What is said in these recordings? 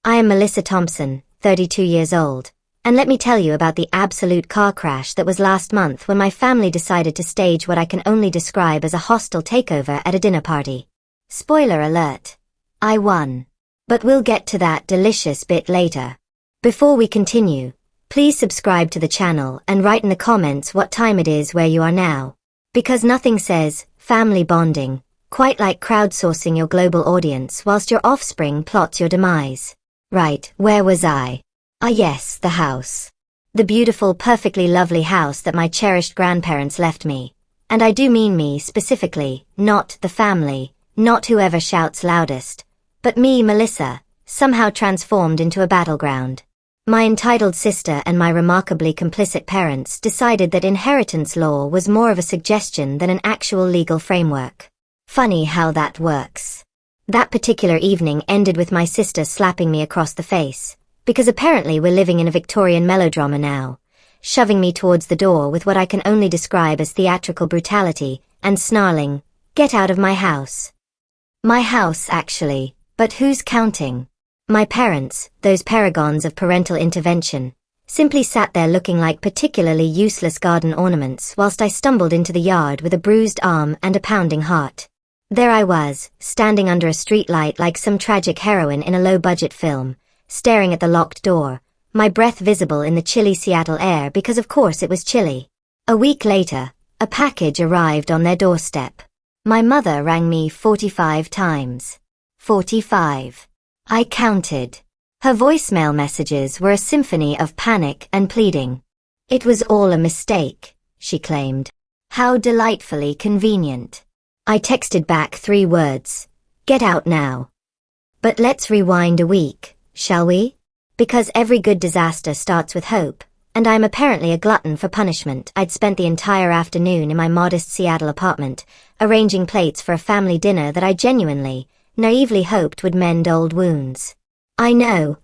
I am Melissa Thompson, 32 years old, and let me tell you about the absolute car crash that was last month when my family decided to stage what I can only describe as a hostile takeover at a dinner party. Spoiler alert. I won. But we'll get to that delicious bit later. Before we continue, please subscribe to the channel and write in the comments what time it is where you are now. Because nothing says family bonding quite like crowdsourcing your global audience whilst your offspring plots your demise. Right, where was I? Ah yes, the house. The beautiful, perfectly lovely house that my cherished grandparents left me. And I do mean me specifically, not the family, not whoever shouts loudest, but me, Melissa, somehow transformed into a battleground. My entitled sister and my remarkably complicit parents decided that inheritance law was more of a suggestion than an actual legal framework. Funny how that works. That particular evening ended with my sister slapping me across the face, because apparently we're living in a Victorian melodrama now, shoving me towards the door with what I can only describe as theatrical brutality, and snarling, "Get out of my house." My house, actually, but who's counting? My parents, those paragons of parental intervention, simply sat there looking like particularly useless garden ornaments whilst I stumbled into the yard with a bruised arm and a pounding heart. There I was, standing under a streetlight like some tragic heroine in a low-budget film, staring at the locked door, my breath visible in the chilly Seattle air because of course it was chilly. A week later, a package arrived on their doorstep. My mother rang me 45 times. 45. I counted. Her voicemail messages were a symphony of panic and pleading. It was all a mistake, she claimed. How delightfully convenient. I texted back 3 words. Get out now. But let's rewind a week, shall we? Because every good disaster starts with hope, and I'm apparently a glutton for punishment. I'd spent the entire afternoon in my modest Seattle apartment, arranging plates for a family dinner that I genuinely, naively hoped would mend old wounds. I know,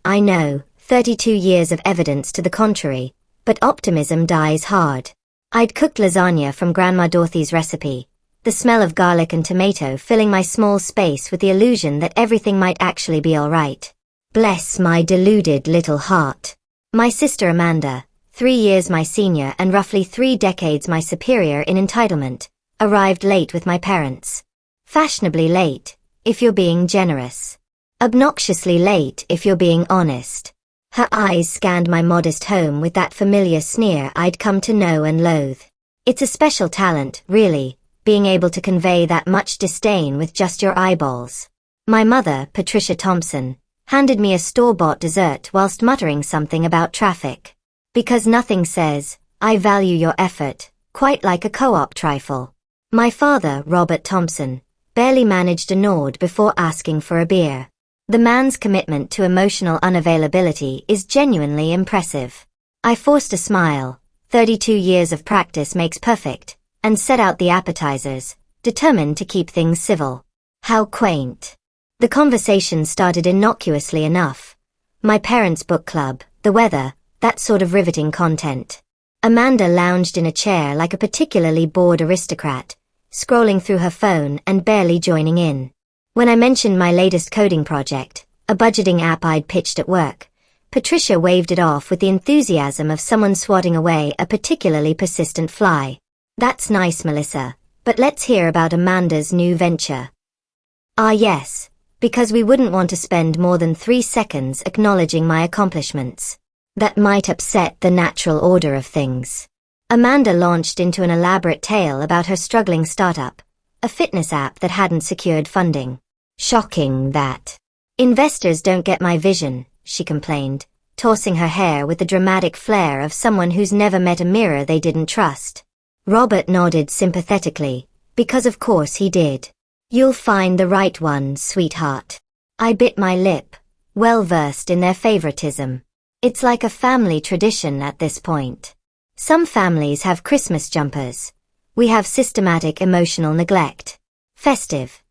32 years of evidence to the contrary, but optimism dies hard. I'd cooked lasagna from Grandma Dorothy's recipe, the smell of garlic and tomato filling my small space with the illusion that everything might actually be all right. Bless my deluded little heart. My sister Amanda, 3 years my senior and roughly 3 decades my superior in entitlement, arrived late with my parents. Fashionably late, if you're being generous. Obnoxiously late if you're being honest. Her eyes scanned my modest home with that familiar sneer I'd come to know and loathe. It's a special talent, really, being able to convey that much disdain with just your eyeballs. My mother, Patricia Thompson, handed me a store-bought dessert whilst muttering something about traffic. Because nothing says, I value your effort, quite like a co-op trifle. My father, Robert Thompson, barely managed a nod before asking for a beer. The man's commitment to emotional unavailability is genuinely impressive. I forced a smile. 32 years of practice makes perfect, and set out the appetizers, determined to keep things civil. How quaint. The conversation started innocuously enough. My parents' book club, the weather, that sort of riveting content. Amanda lounged in a chair like a particularly bored aristocrat, scrolling through her phone and barely joining in. When I mentioned my latest coding project, a budgeting app I'd pitched at work, Patricia waved it off with the enthusiasm of someone swatting away a particularly persistent fly. That's nice, Melissa, but let's hear about Amanda's new venture. Ah yes, because we wouldn't want to spend more than 3 seconds acknowledging my accomplishments. That might upset the natural order of things. Amanda launched into an elaborate tale about her struggling startup, a fitness app that hadn't secured funding. Shocking that. Investors don't get my vision, she complained, tossing her hair with the dramatic flair of someone who's never met a mirror they didn't trust. Robert nodded sympathetically, because of course he did. You'll find the right one, sweetheart. I bit my lip, well versed in their favoritism. It's like a family tradition at this point. Some families have Christmas jumpers. We have systematic emotional neglect. Festive.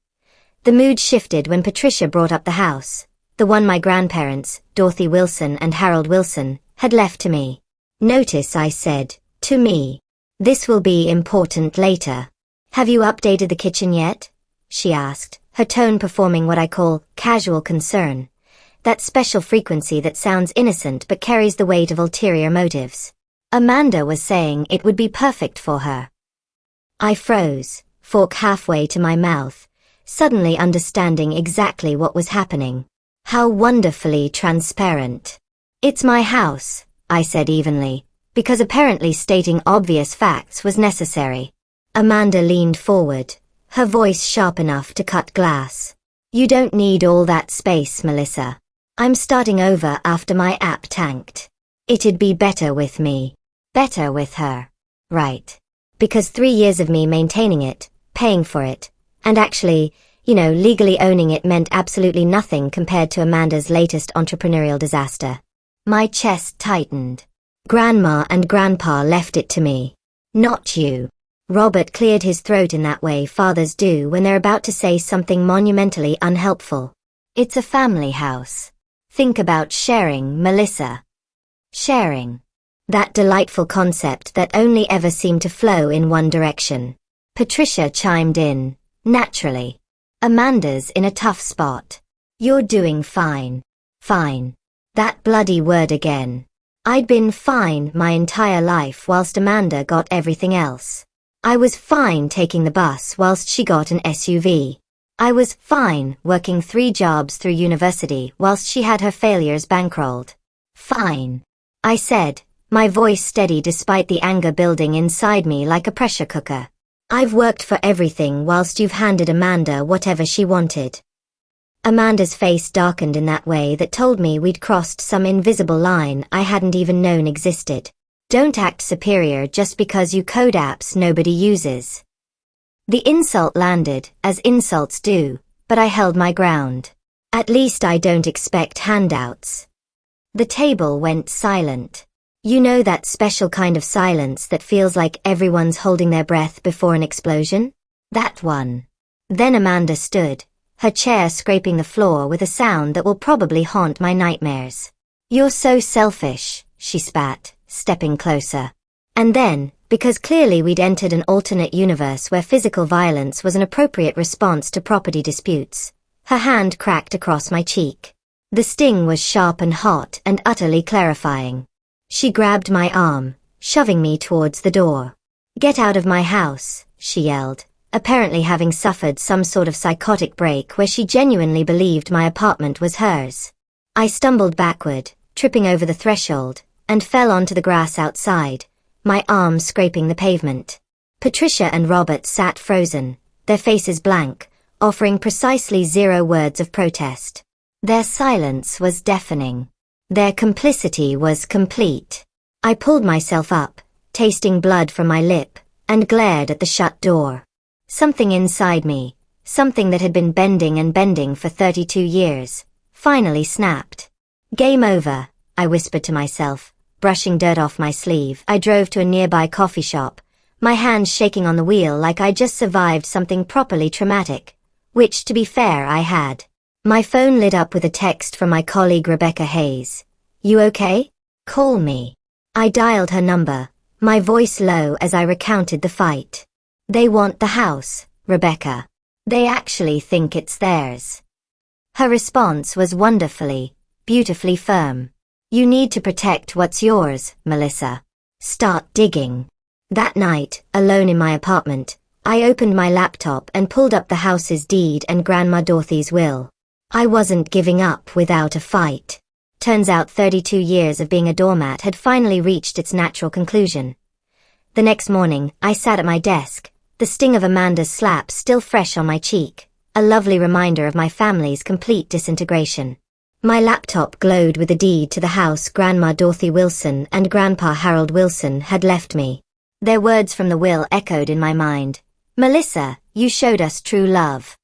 The mood shifted when Patricia brought up the house, the one my grandparents, Dorothy Wilson and Harold Wilson, had left to me. Notice I said, to me. This will be important later. Have you updated the kitchen yet? She asked, her tone performing what I call casual concern. That special frequency that sounds innocent but carries the weight of ulterior motives. Amanda was saying it would be perfect for her. I froze, fork halfway to my mouth, suddenly understanding exactly what was happening. How wonderfully transparent. It's my house, I said evenly, because apparently stating obvious facts was necessary. Amanda leaned forward, her voice sharp enough to cut glass. You don't need all that space, Melissa. I'm starting over after my app tanked. It'd be better with me. Better with her. Right. Because 3 years of me maintaining it, paying for it, and actually, legally owning it meant absolutely nothing compared to Amanda's latest entrepreneurial disaster. My chest tightened. Grandma and Grandpa left it to me. Not you. Robert cleared his throat in that way fathers do when they're about to say something monumentally unhelpful. It's a family house. Think about sharing, Melissa. Sharing. That delightful concept that only ever seemed to flow in one direction. Patricia chimed in, naturally. Amanda's in a tough spot. You're doing fine. Fine. That bloody word again. I'd been fine my entire life whilst Amanda got everything else. I was fine taking the bus whilst she got an SUV. I was fine working 3 jobs through university whilst she had her failures bankrolled. Fine. I said, my voice steady despite the anger building inside me like a pressure cooker. I've worked for everything whilst you've handed Amanda whatever she wanted. Amanda's face darkened in that way that told me we'd crossed some invisible line I hadn't even known existed. Don't act superior just because you code apps nobody uses. The insult landed, as insults do, but I held my ground. At least I don't expect handouts. The table went silent. You know that special kind of silence that feels like everyone's holding their breath before an explosion? That one. Then Amanda stood, her chair scraping the floor with a sound that will probably haunt my nightmares. You're so selfish, she spat, stepping closer. And then, because clearly we'd entered an alternate universe where physical violence was an appropriate response to property disputes, her hand cracked across my cheek. The sting was sharp and hot and utterly clarifying. She grabbed my arm, shoving me towards the door. Get out of my house, she yelled, apparently having suffered some sort of psychotic break where she genuinely believed my apartment was hers. I stumbled backward, tripping over the threshold, and fell onto the grass outside, my arm scraping the pavement. Patricia and Robert sat frozen, their faces blank, offering precisely 0 words of protest. Their silence was deafening. Their complicity was complete. I pulled myself up, tasting blood from my lip, and glared at the shut door. Something inside me, something that had been bending and bending for 32 years, finally snapped. Game over, I whispered to myself. Brushing dirt off my sleeve, I drove to a nearby coffee shop, my hands shaking on the wheel like I'd just survived something properly traumatic, which, to be fair, I had. My phone lit up with a text from my colleague Rebecca Hayes. You okay? Call me. I dialed her number, my voice low as I recounted the fight. They want the house, Rebecca. They actually think it's theirs. Her response was wonderfully, beautifully firm. You need to protect what's yours, Melissa. Start digging. That night, alone in my apartment, I opened my laptop and pulled up the house's deed and Grandma Dorothy's will. I wasn't giving up without a fight. Turns out 32 years of being a doormat had finally reached its natural conclusion. The next morning, I sat at my desk, the sting of Amanda's slap still fresh on my cheek, a lovely reminder of my family's complete disintegration. My laptop glowed with the deed to the house Grandma Dorothy Wilson and Grandpa Harold Wilson had left me. Their words from the will echoed in my mind. Melissa, you showed us true love.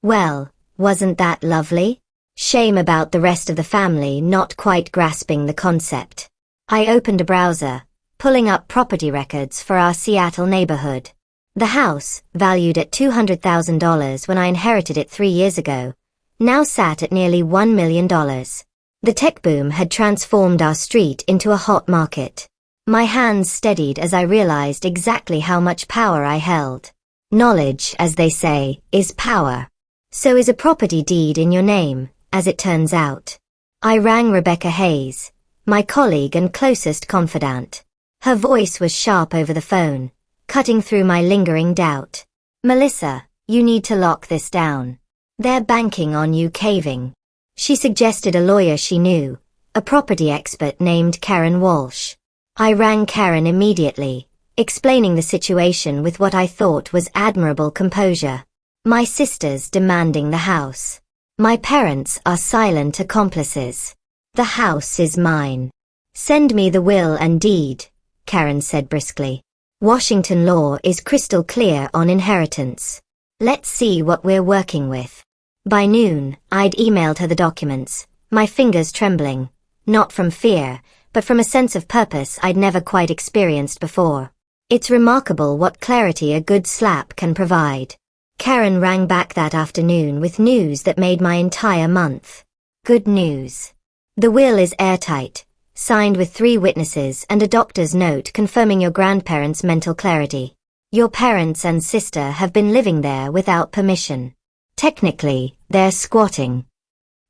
Well, wasn't that lovely? Shame about the rest of the family not quite grasping the concept. I opened a browser, pulling up property records for our Seattle neighborhood. The house, valued at $200,000 when I inherited it 3 years ago, now sat at nearly $1 million. The tech boom had transformed our street into a hot market. My hands steadied as I realized exactly how much power I held. Knowledge, as they say, is power. So is a property deed in your name, as it turns out. I rang Rebecca Hayes, my colleague and closest confidant. Her voice was sharp over the phone, cutting through my lingering doubt. Melissa, you need to lock this down. They're banking on you caving. She suggested a lawyer she knew, a property expert named Karen Walsh. I rang Karen immediately, explaining the situation with what I thought was admirable composure. My sisters demanding the house. My parents are silent accomplices. The house is mine. Send me the will and deed, Karen said briskly. Washington law is crystal clear on inheritance. Let's see what we're working with. By noon, I'd emailed her the documents, my fingers trembling, not from fear, but from a sense of purpose I'd never quite experienced before. It's remarkable what clarity a good slap can provide. Karen rang back that afternoon with news that made my entire month. Good news. The will is airtight, signed with 3 witnesses and a doctor's note confirming your grandparents' mental clarity. Your parents and sister have been living there without permission. Technically, they're squatting.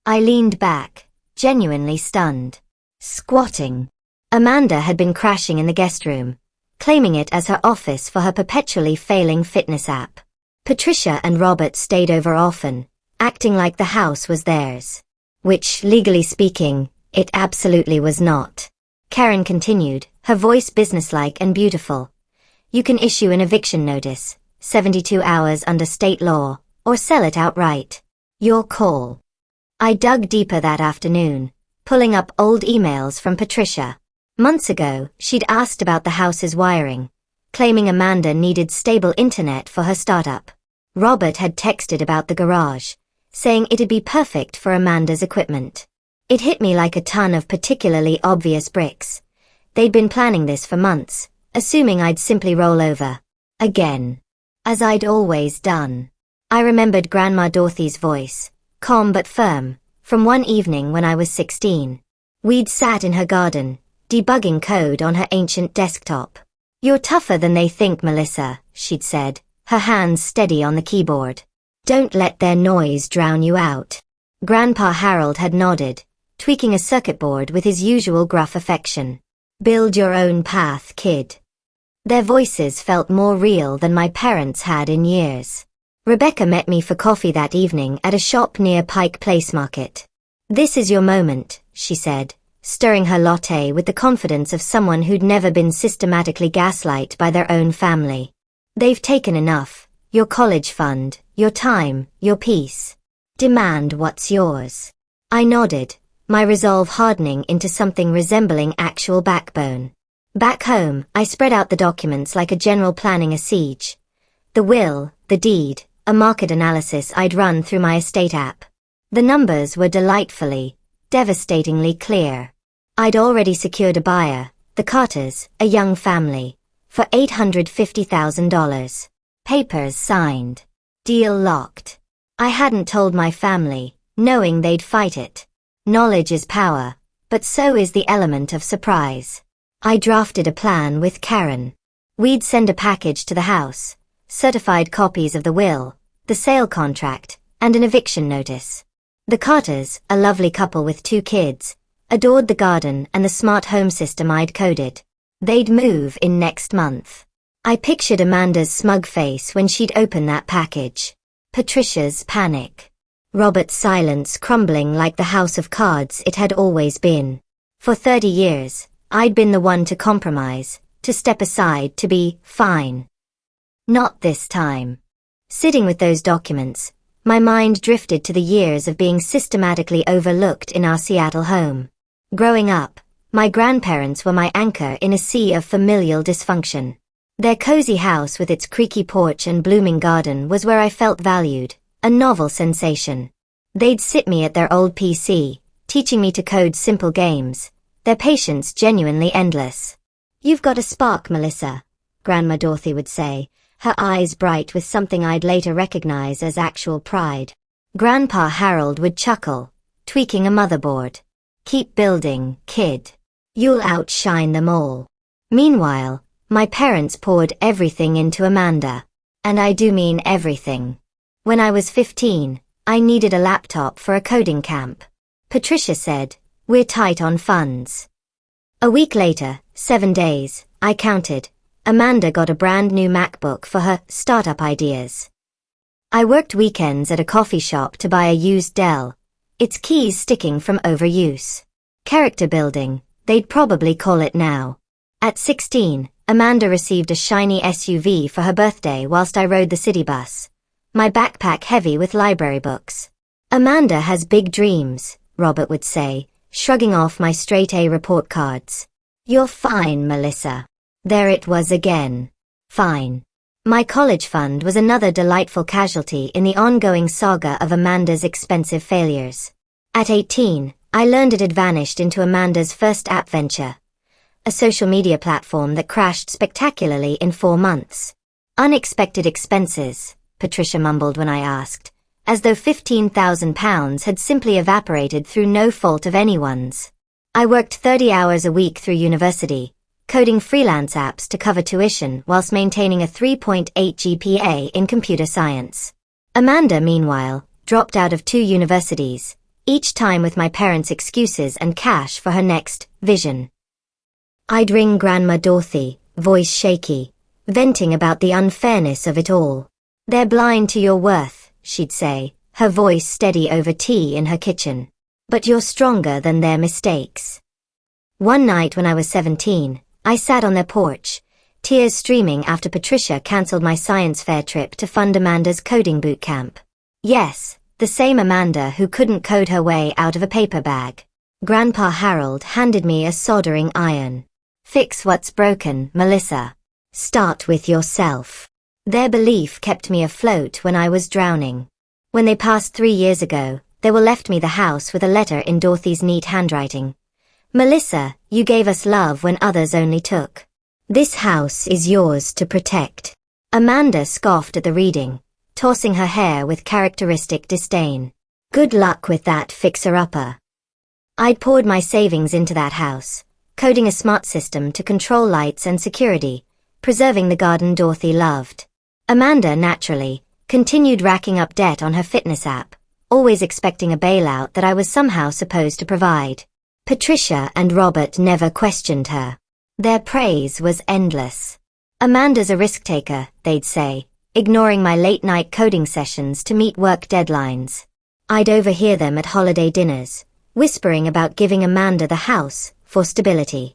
I leaned back, genuinely stunned. Squatting. Amanda had been crashing in the guest room, claiming it as her office for her perpetually failing fitness app. Patricia and Robert stayed over often, acting like the house was theirs. Which, legally speaking, it absolutely was not. Karen continued, her voice businesslike and beautiful. You can issue an eviction notice, 72 hours under state law, or sell it outright. Your call. I dug deeper that afternoon, pulling up old emails from Patricia. Months ago, she'd asked about the house's wiring, claiming Amanda needed stable internet for her startup. Robert had texted about the garage, saying it'd be perfect for Amanda's equipment. It hit me like a ton of particularly obvious bricks. They'd been planning this for months, assuming I'd simply roll over. Again. As I'd always done. I remembered Grandma Dorothy's voice, calm but firm, from one evening when I was 16. We'd sat in her garden, debugging code on her ancient desktop. You're tougher than they think, Melissa, she'd said, her hands steady on the keyboard. Don't let their noise drown you out. Grandpa Harold had nodded, tweaking a circuit board with his usual gruff affection. Build your own path, kid. Their voices felt more real than my parents had in years. Rebecca met me for coffee that evening at a shop near Pike Place Market. This is your moment, she said, stirring her latte with the confidence of someone who'd never been systematically gaslighted by their own family. They've taken enough, your college fund, your time, your peace. Demand what's yours. I nodded, my resolve hardening into something resembling actual backbone. Back home, I spread out the documents like a general planning a siege. The will, the deed, a market analysis I'd run through my estate app. The numbers were delightfully, devastatingly clear. I'd already secured a buyer, the Carters, a young family, for $850,000. Papers signed. Deal locked. I hadn't told my family, knowing they'd fight it. Knowledge is power, but so is the element of surprise. I drafted a plan with Karen. We'd send a package to the house, certified copies of the will, the sale contract, and an eviction notice. The Carters, a lovely couple with 2 kids, adored the garden and the smart home system I'd coded. They'd move in next month. I pictured Amanda's smug face when she'd open that package. Patricia's panic. Robert's silence crumbling like the house of cards it had always been. For 30 years, I'd been the one to compromise, to step aside, to be fine. Not this time. Sitting with those documents, my mind drifted to the years of being systematically overlooked in our Seattle home. Growing up, my grandparents were my anchor in a sea of familial dysfunction. Their cozy house with its creaky porch and blooming garden was where I felt valued, a novel sensation. They'd sit me at their old PC, teaching me to code simple games, their patience genuinely endless. You've got a spark, Melissa, Grandma Dorothy would say, her eyes bright with something I'd later recognize as actual pride. Grandpa Harold would chuckle, tweaking a motherboard. Keep building, kid. You'll outshine them all. Meanwhile, my parents poured everything into Amanda. And I do mean everything. When I was 15, I needed a laptop for a coding camp. Patricia said, We're tight on funds. A week later, 7 days, I counted, Amanda got a brand new MacBook for her startup ideas. I worked weekends at a coffee shop to buy a used Dell, its keys sticking from overuse. Character building, they'd probably call it now. At 16, Amanda received a shiny SUV for her birthday whilst I rode the city bus, my backpack heavy with library books. Amanda has big dreams, Robert would say, shrugging off my straight A report cards. You're fine, Melissa. There it was again. Fine. My college fund was another delightful casualty in the ongoing saga of Amanda's expensive failures. At 18, I learned it had vanished into Amanda's first app venture, a social media platform that crashed spectacularly in 4 months. Unexpected expenses, Patricia mumbled when I asked, as though £15,000 had simply evaporated through no fault of anyone's. I worked 30 hours a week through university, coding freelance apps to cover tuition whilst maintaining a 3.8 GPA in computer science. Amanda, meanwhile, dropped out of 2 universities, each time with my parents' excuses and cash for her next vision. I'd ring Grandma Dorothy, voice shaky, venting about the unfairness of it all. They're blind to your worth, she'd say, her voice steady over tea in her kitchen. But you're stronger than their mistakes. One night when I was 17, I sat on their porch, tears streaming after Patricia cancelled my science fair trip to fund Amanda's coding boot camp. Yes, the same Amanda who couldn't code her way out of a paper bag. Grandpa Harold handed me a soldering iron. Fix what's broken, Melissa. Start with yourself. Their belief kept me afloat when I was drowning. When they passed 3 years ago, they left me the house with a letter in Dorothy's neat handwriting. Melissa, you gave us love when others only took. This house is yours to protect. Amanda scoffed at the reading, tossing her hair with characteristic disdain. Good luck with that fixer-upper. I'd poured my savings into that house, coding a smart system to control lights and security, preserving the garden Dorothy loved. Amanda, naturally, continued racking up debt on her fitness app, always expecting a bailout that I was somehow supposed to provide. Patricia and Robert never questioned her. Their praise was endless. Amanda's a risk-taker, they'd say, ignoring my late-night coding sessions to meet work deadlines. I'd overhear them at holiday dinners, whispering about giving Amanda the house for stability.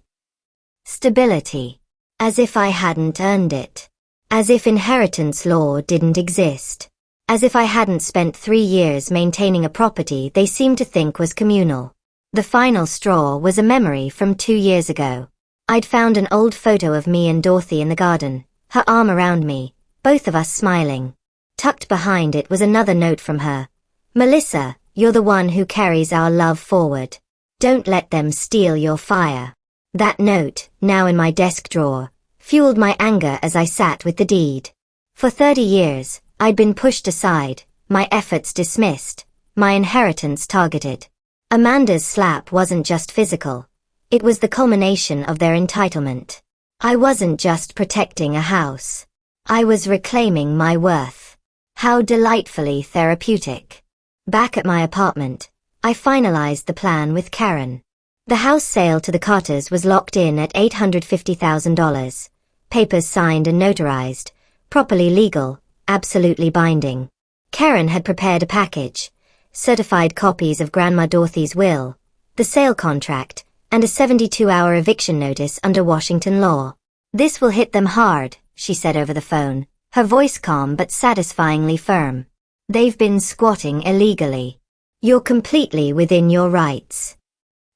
Stability. As if I hadn't earned it. As if inheritance law didn't exist. As if I hadn't spent 3 years maintaining a property they seemed to think was communal. The final straw was a memory from 2 years ago. I'd found an old photo of me and Dorothy in the garden, her arm around me, both of us smiling. Tucked behind it was another note from her. Melissa, you're the one who carries our love forward. Don't let them steal your fire. That note, now in my desk drawer, fueled my anger as I sat with the deed. For 30 years, I'd been pushed aside, my efforts dismissed, my inheritance targeted. Amanda's slap wasn't just physical. It was the culmination of their entitlement. I wasn't just protecting a house. I was reclaiming my worth. How delightfully therapeutic. Back at my apartment, I finalized the plan with Karen. The house sale to the Carters was locked in at $850,000. Papers signed and notarized, properly legal, absolutely binding. Karen had prepared a package, certified copies of Grandma Dorothy's will, the sale contract, and a 72-hour eviction notice under Washington law. This will hit them hard, she said over the phone, her voice calm but satisfyingly firm. They've been squatting illegally. You're completely within your rights.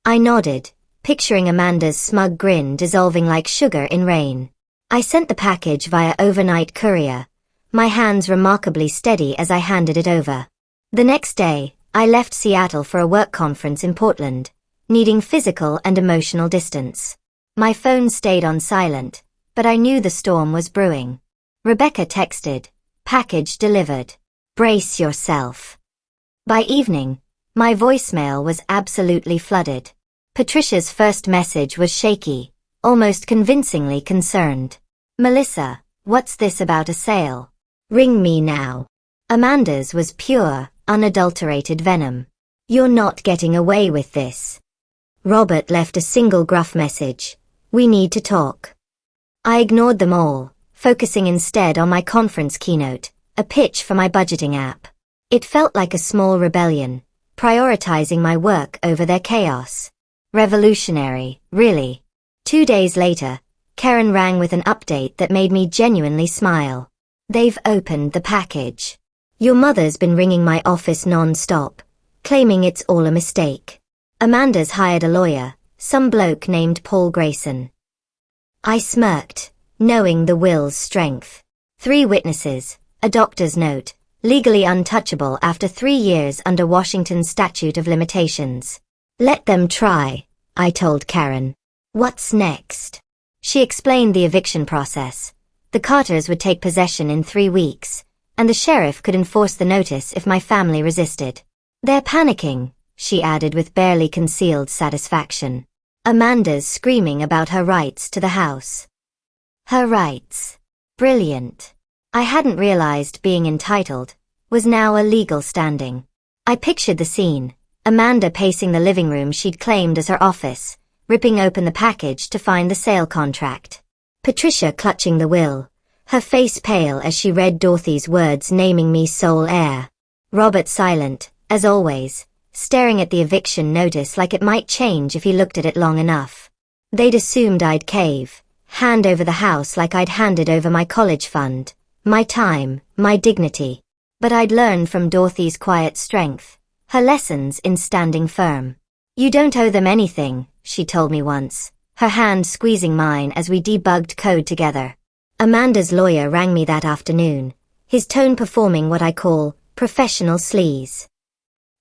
I nodded, picturing Amanda's smug grin dissolving like sugar in rain. I sent the package via overnight courier, my hands remarkably steady as I handed it over. The next day, I left Seattle for a work conference in Portland, needing physical and emotional distance. My phone stayed on silent, but I knew the storm was brewing. Rebecca texted, "Package delivered. Brace yourself." By evening, my voicemail was absolutely flooded. Patricia's first message was shaky, almost convincingly concerned. "Melissa, what's this about a sale? Ring me now." Amanda's was pure, unadulterated venom. "You're not getting away with this." Robert left a single gruff message. We need to talk. I ignored them all, focusing instead on my conference keynote, a pitch for my budgeting app. It felt like a small rebellion, prioritizing my work over their chaos. Revolutionary, really. 2 days later, Karen rang with an update that made me genuinely smile. They've opened the package. Your mother's been ringing my office non-stop, claiming it's all a mistake. Amanda's hired a lawyer, some bloke named Paul Grayson. I smirked, knowing the will's strength. 3 witnesses, a doctor's note, legally untouchable after 3 years under Washington's statute of limitations. Let them try, I told Karen. What's next? She explained the eviction process. The Carters would take possession in 3 weeks, and the sheriff could enforce the notice if my family resisted. They're panicking, she added with barely concealed satisfaction. Amanda's screaming about her rights to the house. Her rights. Brilliant. I hadn't realized being entitled was now a legal standing. I pictured the scene, Amanda pacing the living room she'd claimed as her office, ripping open the package to find the sale contract. Patricia clutching the will, her face pale as she read Dorothy's words naming me sole heir. Robert silent, as always, staring at the eviction notice like it might change if he looked at it long enough. They'd assumed I'd cave, hand over the house like I'd handed over my college fund, my time, my dignity. But I'd learned from Dorothy's quiet strength, her lessons in standing firm. You don't owe them anything, she told me once, her hand squeezing mine as we debugged code together. Amanda's lawyer rang me that afternoon, his tone performing what I call professional sleaze.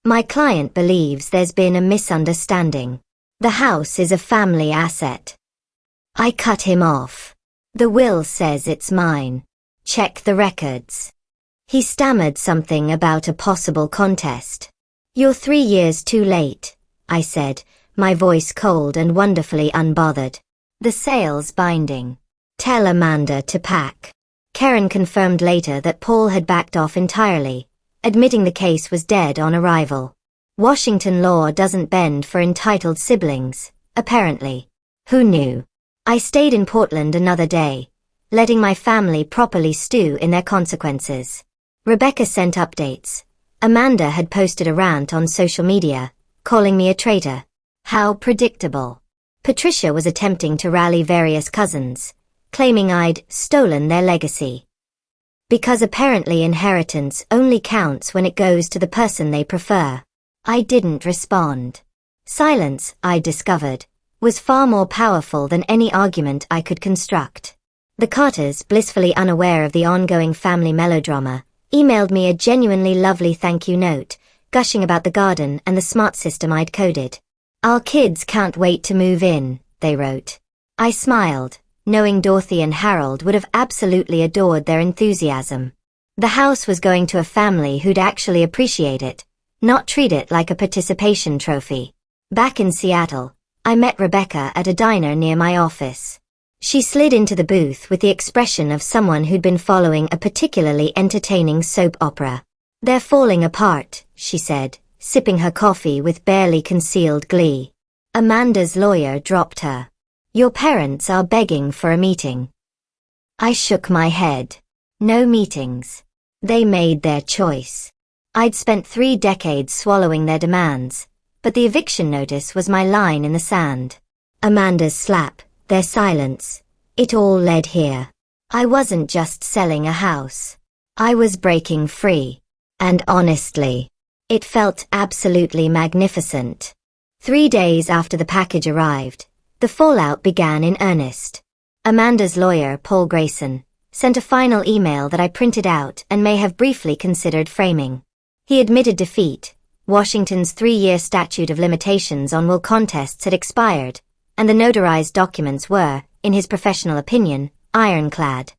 My client believes there's been a misunderstanding. The house is a family asset. I cut him off. The will says it's mine. Check the records. He stammered something about a possible contest. You're 3 years too late, I said, my voice cold and wonderfully unbothered. The sale's binding. Tell Amanda to pack. Karen confirmed later that Paul had backed off entirely, admitting the case was dead on arrival. Washington law doesn't bend for entitled siblings, apparently. Who knew? I stayed in Portland another day, letting my family properly stew in their consequences. Rebecca sent updates. Amanda had posted a rant on social media, calling me a traitor. How predictable. Patricia was attempting to rally various cousins, claiming I'd stolen their legacy. Because apparently inheritance only counts when it goes to the person they prefer. I didn't respond. Silence, I discovered, was far more powerful than any argument I could construct. The Carters, blissfully unaware of the ongoing family melodrama, emailed me a genuinely lovely thank you note, gushing about the garden and the smart system I'd coded. Our kids can't wait to move in, they wrote. I smiled, knowing Dorothy and Harold would have absolutely adored their enthusiasm. The house was going to a family who'd actually appreciate it, not treat it like a participation trophy. Back in Seattle, I met Rebecca at a diner near my office. She slid into the booth with the expression of someone who'd been following a particularly entertaining soap opera. They're falling apart, she said, sipping her coffee with barely concealed glee. Amanda's lawyer dropped her. Your parents are begging for a meeting. I shook my head. No meetings. They made their choice. I'd spent 3 decades swallowing their demands, but the eviction notice was my line in the sand. Amanda's slap, their silence, it all led here. I wasn't just selling a house. I was breaking free. And honestly, it felt absolutely magnificent. 3 days after the package arrived, the fallout began in earnest. Amanda's lawyer, Paul Grayson, sent a final email that I printed out and may have briefly considered framing. He admitted defeat. Washington's 3-year statute of limitations on will contests had expired, and the notarized documents were, in his professional opinion, ironclad.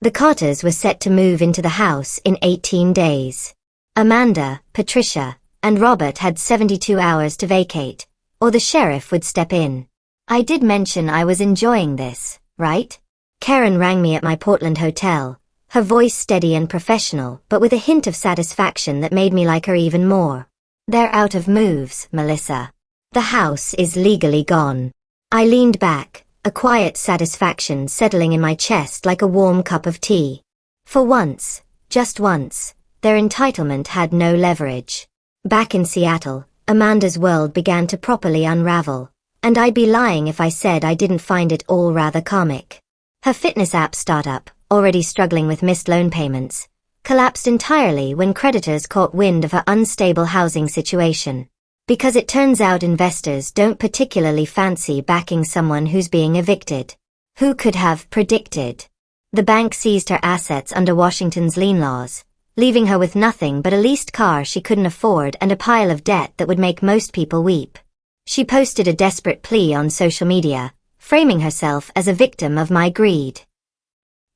The Carters were set to move into the house in 18 days. Amanda, Patricia, and Robert had 72 hours to vacate, or the sheriff would step in. I did mention I was enjoying this, right? Karen rang me at my Portland hotel, her voice steady and professional but with a hint of satisfaction that made me like her even more. They're out of moves, Melissa. The house is legally gone. I leaned back, a quiet satisfaction settling in my chest like a warm cup of tea. For once, just once, their entitlement had no leverage. Back in Seattle, Amanda's world began to properly unravel, and I'd be lying if I said I didn't find it all rather comic. Her fitness app startup, already struggling with missed loan payments, collapsed entirely when creditors caught wind of her unstable housing situation. Because it turns out investors don't particularly fancy backing someone who's being evicted. Who could have predicted? The bank seized her assets under Washington's lien laws, leaving her with nothing but a leased car she couldn't afford and a pile of debt that would make most people weep. She posted a desperate plea on social media, framing herself as a victim of my greed.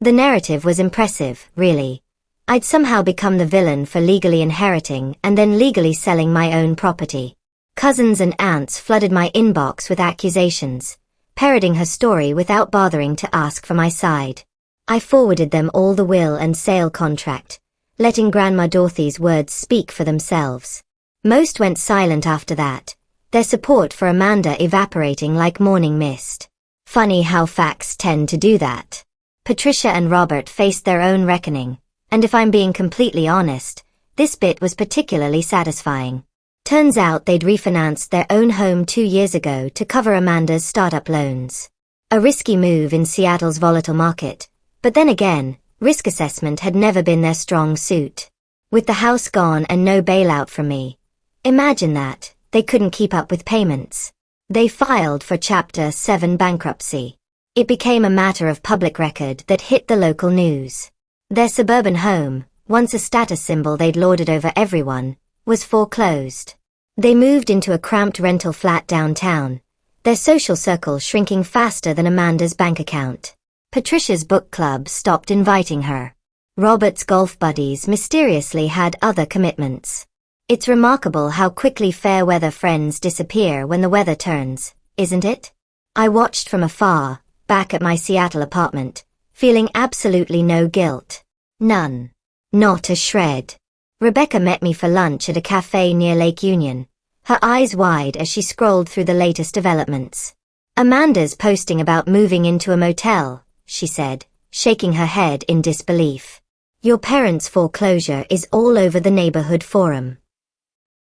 The narrative was impressive, really. I'd somehow become the villain for legally inheriting and then legally selling my own property. Cousins and aunts flooded my inbox with accusations, parroting her story without bothering to ask for my side. I forwarded them all the will and sale contract, letting Grandma Dorothy's words speak for themselves. Most went silent after that, their support for Amanda evaporating like morning mist. Funny how facts tend to do that. Patricia and Robert faced their own reckoning, and if I'm being completely honest, this bit was particularly satisfying. Turns out they'd refinanced their own home 2 years ago to cover Amanda's startup loans. A risky move in Seattle's volatile market, but then again, risk assessment had never been their strong suit. With the house gone and no bailout from me, imagine that, they couldn't keep up with payments. They filed for Chapter 7 bankruptcy. It became a matter of public record that hit the local news. Their suburban home, once a status symbol they'd lorded over everyone, was foreclosed. They moved into a cramped rental flat downtown, their social circle shrinking faster than Amanda's bank account. Patricia's book club stopped inviting her. Robert's golf buddies mysteriously had other commitments. It's remarkable how quickly fair weather friends disappear when the weather turns, isn't it? I watched from afar, back at my Seattle apartment, feeling absolutely no guilt. None. Not a shred. Rebecca met me for lunch at a cafe near Lake Union, her eyes wide as she scrolled through the latest developments. Amanda's posting about moving into a motel, she said, shaking her head in disbelief. Your parents' foreclosure is all over the neighborhood forum.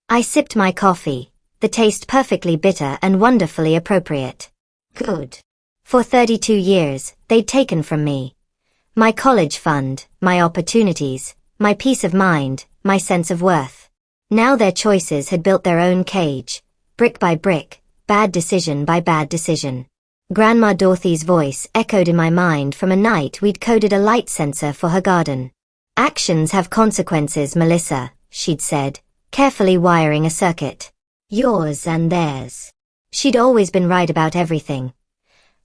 I sipped my coffee, the taste perfectly bitter and wonderfully appropriate. Good. For 32 years, they'd taken from me my college fund, my opportunities, my peace of mind, my sense of worth. Now their choices had built their own cage, brick by brick, bad decision by bad decision. Grandma Dorothy's voice echoed in my mind from a night we'd coded a light sensor for her garden. Actions have consequences, Melissa, she'd said, carefully wiring a circuit. Yours and theirs. She'd always been right about everything.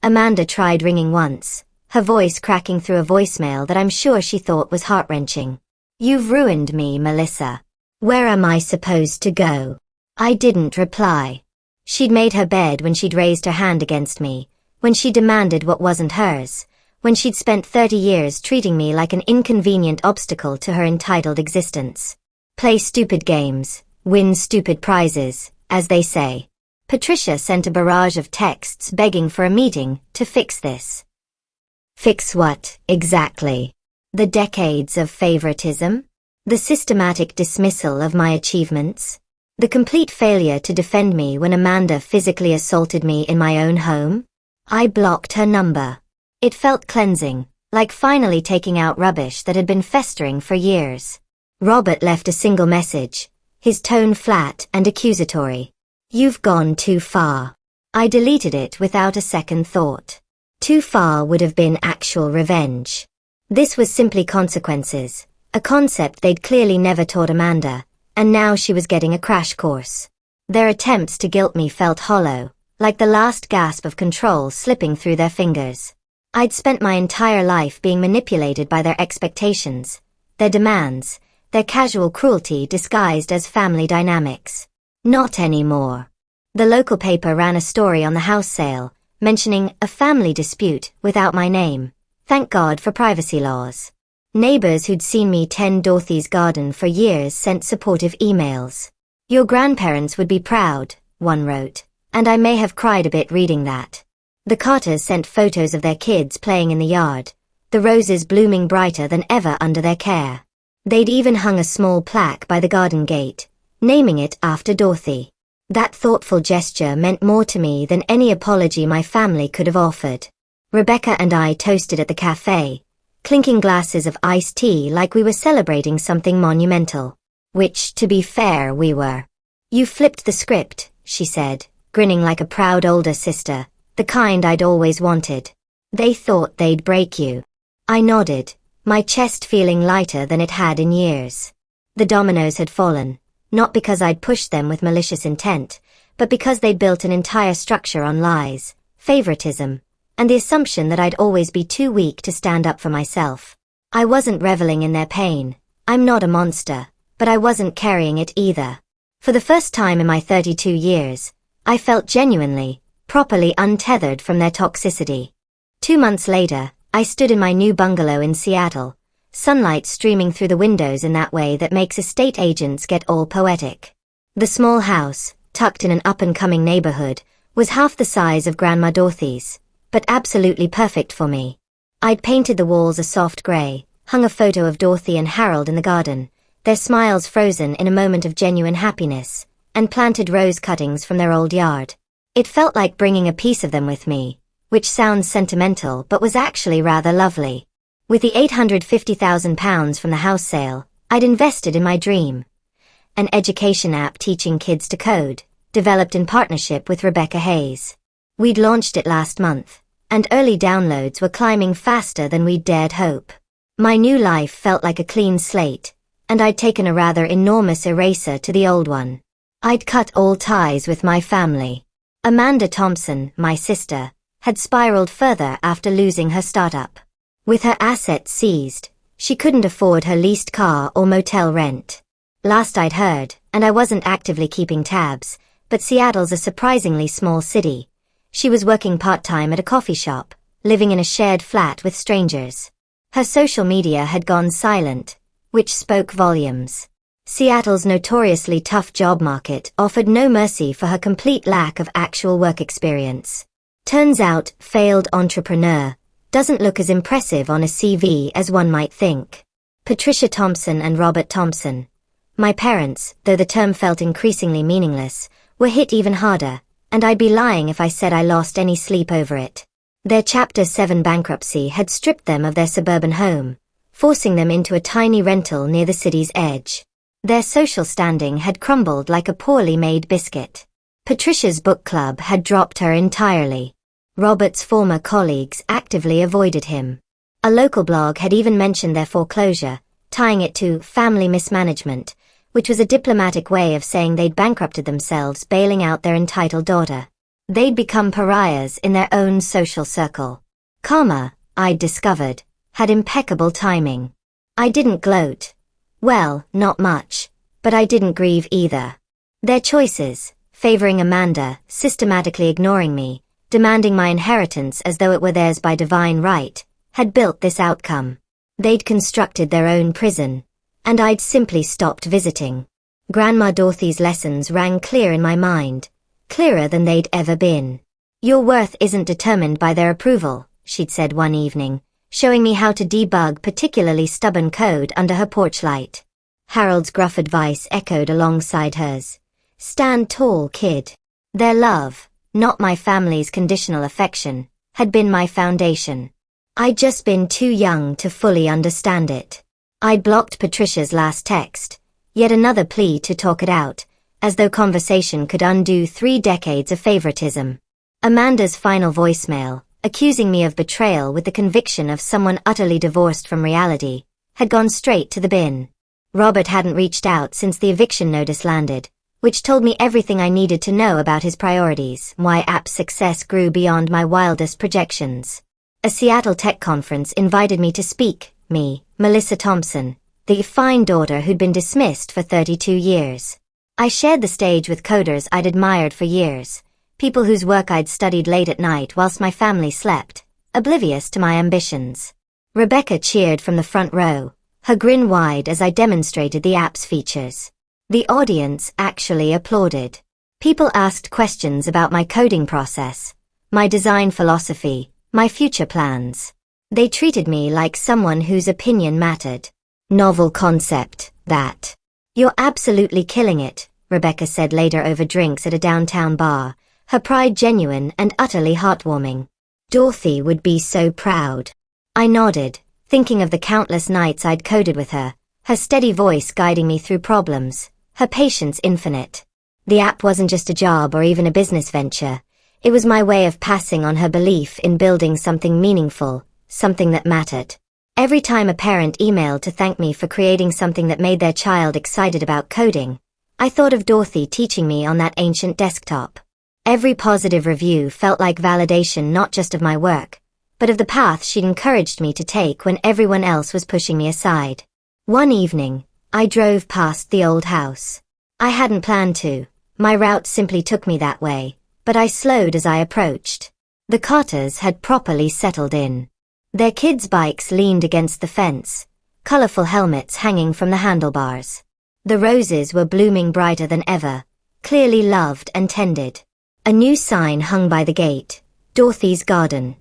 Amanda tried ringing once, her voice cracking through a voicemail that I'm sure she thought was heart-wrenching. You've ruined me, Melissa. Where am I supposed to go? I didn't reply. She'd made her bed when she'd raised her hand against me, when she demanded what wasn't hers, when she'd spent 30 years treating me like an inconvenient obstacle to her entitled existence. Play stupid games, win stupid prizes, as they say. Patricia sent a barrage of texts begging for a meeting to fix this. Fix what, exactly? The decades of favoritism? The systematic dismissal of my achievements? The complete failure to defend me when Amanda physically assaulted me in my own home? I blocked her number. It felt cleansing, like finally taking out rubbish that had been festering for years. Robert left a single message, his tone flat and accusatory. You've gone too far. I deleted it without a second thought. Too far would have been actual revenge. This was simply consequences, a concept they'd clearly never taught Amanda, and now she was getting a crash course. Their attempts to guilt me felt hollow, like the last gasp of control slipping through their fingers. I'd spent my entire life being manipulated by their expectations, their demands, their casual cruelty disguised as family dynamics. Not anymore. The local paper ran a story on the house sale, mentioning a family dispute without my name. Thank God for privacy laws. Neighbors who'd seen me tend Dorothy's garden for years sent supportive emails. Your grandparents would be proud, one wrote. And I may have cried a bit reading that. The Carters sent photos of their kids playing in the yard, the roses blooming brighter than ever under their care. They'd even hung a small plaque by the garden gate, naming it after Dorothy. That thoughtful gesture meant more to me than any apology my family could have offered. Rebecca and I toasted at the cafe, clinking glasses of iced tea like we were celebrating something monumental. Which, to be fair, we were. "You flipped the script," she said, grinning like a proud older sister, the kind I'd always wanted. "They thought they'd break you." I nodded, my chest feeling lighter than it had in years. The dominoes had fallen, not because I'd pushed them with malicious intent, but because they'd built an entire structure on lies, favoritism, and the assumption that I'd always be too weak to stand up for myself. I wasn't reveling in their pain. I'm not a monster, but I wasn't carrying it either. For the first time in my 32 years, I felt genuinely, properly untethered from their toxicity. 2 months later, I stood in my new bungalow in Seattle, sunlight streaming through the windows in that way that makes estate agents get all poetic. The small house, tucked in an up-and-coming neighborhood, was half the size of Grandma Dorothy's, but absolutely perfect for me. I'd painted the walls a soft gray, hung a photo of Dorothy and Harold in the garden, their smiles frozen in a moment of genuine happiness, and planted rose cuttings from their old yard. It felt like bringing a piece of them with me, which sounds sentimental but was actually rather lovely. With the £850,000 from the house sale, I'd invested in my dream. An education app teaching kids to code, developed in partnership with Rebecca Hayes. We'd launched it last month, and early downloads were climbing faster than we'd dared hope. My new life felt like a clean slate, and I'd taken a rather enormous eraser to the old one. I'd cut all ties with my family. Amanda Thompson, my sister, had spiraled further after losing her startup. With her assets seized, she couldn't afford her leased car or motel rent. Last I'd heard, and I wasn't actively keeping tabs, but Seattle's a surprisingly small city. She was working part-time at a coffee shop, living in a shared flat with strangers. Her social media had gone silent, which spoke volumes. Seattle's notoriously tough job market offered no mercy for her complete lack of actual work experience. Turns out, failed entrepreneur doesn't look as impressive on a CV as one might think. Patricia Thompson and Robert Thompson, my parents, though the term felt increasingly meaningless, were hit even harder, and I'd be lying if I said I lost any sleep over it. Their Chapter 7 bankruptcy had stripped them of their suburban home, forcing them into a tiny rental near the city's edge. Their social standing had crumbled like a poorly made biscuit. Patricia's book club had dropped her entirely. Robert's former colleagues actively avoided him. A local blog had even mentioned their foreclosure, tying it to family mismanagement, which was a diplomatic way of saying they'd bankrupted themselves bailing out their entitled daughter. They'd become pariahs in their own social circle. Karma, I'd discovered, had impeccable timing. I didn't gloat. Well, not much, but I didn't grieve either. Their choices, favoring Amanda, systematically ignoring me, demanding my inheritance as though it were theirs by divine right, had built this outcome. They'd constructed their own prison, and I'd simply stopped visiting. Grandma Dorothy's lessons rang clear in my mind, clearer than they'd ever been. "Your worth isn't determined by their approval," she'd said one evening, showing me how to debug particularly stubborn code under her porch light. Harold's gruff advice echoed alongside hers. "Stand tall, kid." Their love, not my family's conditional affection, had been my foundation. I'd just been too young to fully understand it. I'd blocked Patricia's last text, yet another plea to talk it out, as though conversation could undo 3 decades of favoritism. Amanda's final voicemail, accusing me of betrayal with the conviction of someone utterly divorced from reality, had gone straight to the bin. Robert hadn't reached out since the eviction notice landed, which told me everything I needed to know about his priorities, why app's success grew beyond my wildest projections. A Seattle tech conference invited me to speak, Melissa Thompson, the fine daughter who'd been dismissed for 32 years. I shared the stage with coders I'd admired for years, people whose work I'd studied late at night whilst my family slept, oblivious to my ambitions. Rebecca cheered from the front row, her grin wide as I demonstrated the app's features. The audience actually applauded. People asked questions about my coding process, my design philosophy, my future plans. They treated me like someone whose opinion mattered. Novel concept, that. You're absolutely killing it, Rebecca said later over drinks at a downtown bar, her pride genuine and utterly heartwarming. Dorothy would be so proud. I nodded, thinking of the countless nights I'd coded with her, her steady voice guiding me through problems, her patience infinite. The app wasn't just a job or even a business venture. It was my way of passing on her belief in building something meaningful, something that mattered. Every time a parent emailed to thank me for creating something that made their child excited about coding, I thought of Dorothy teaching me on that ancient desktop. Every positive review felt like validation not just of my work, but of the path she'd encouraged me to take when everyone else was pushing me aside. One evening, I drove past the old house. I hadn't planned to. My route simply took me that way, but I slowed as I approached. The Carters had properly settled in. Their kids' bikes leaned against the fence, colorful helmets hanging from the handlebars. The roses were blooming brighter than ever, clearly loved and tended. A new sign hung by the gate, Dorothy's Garden.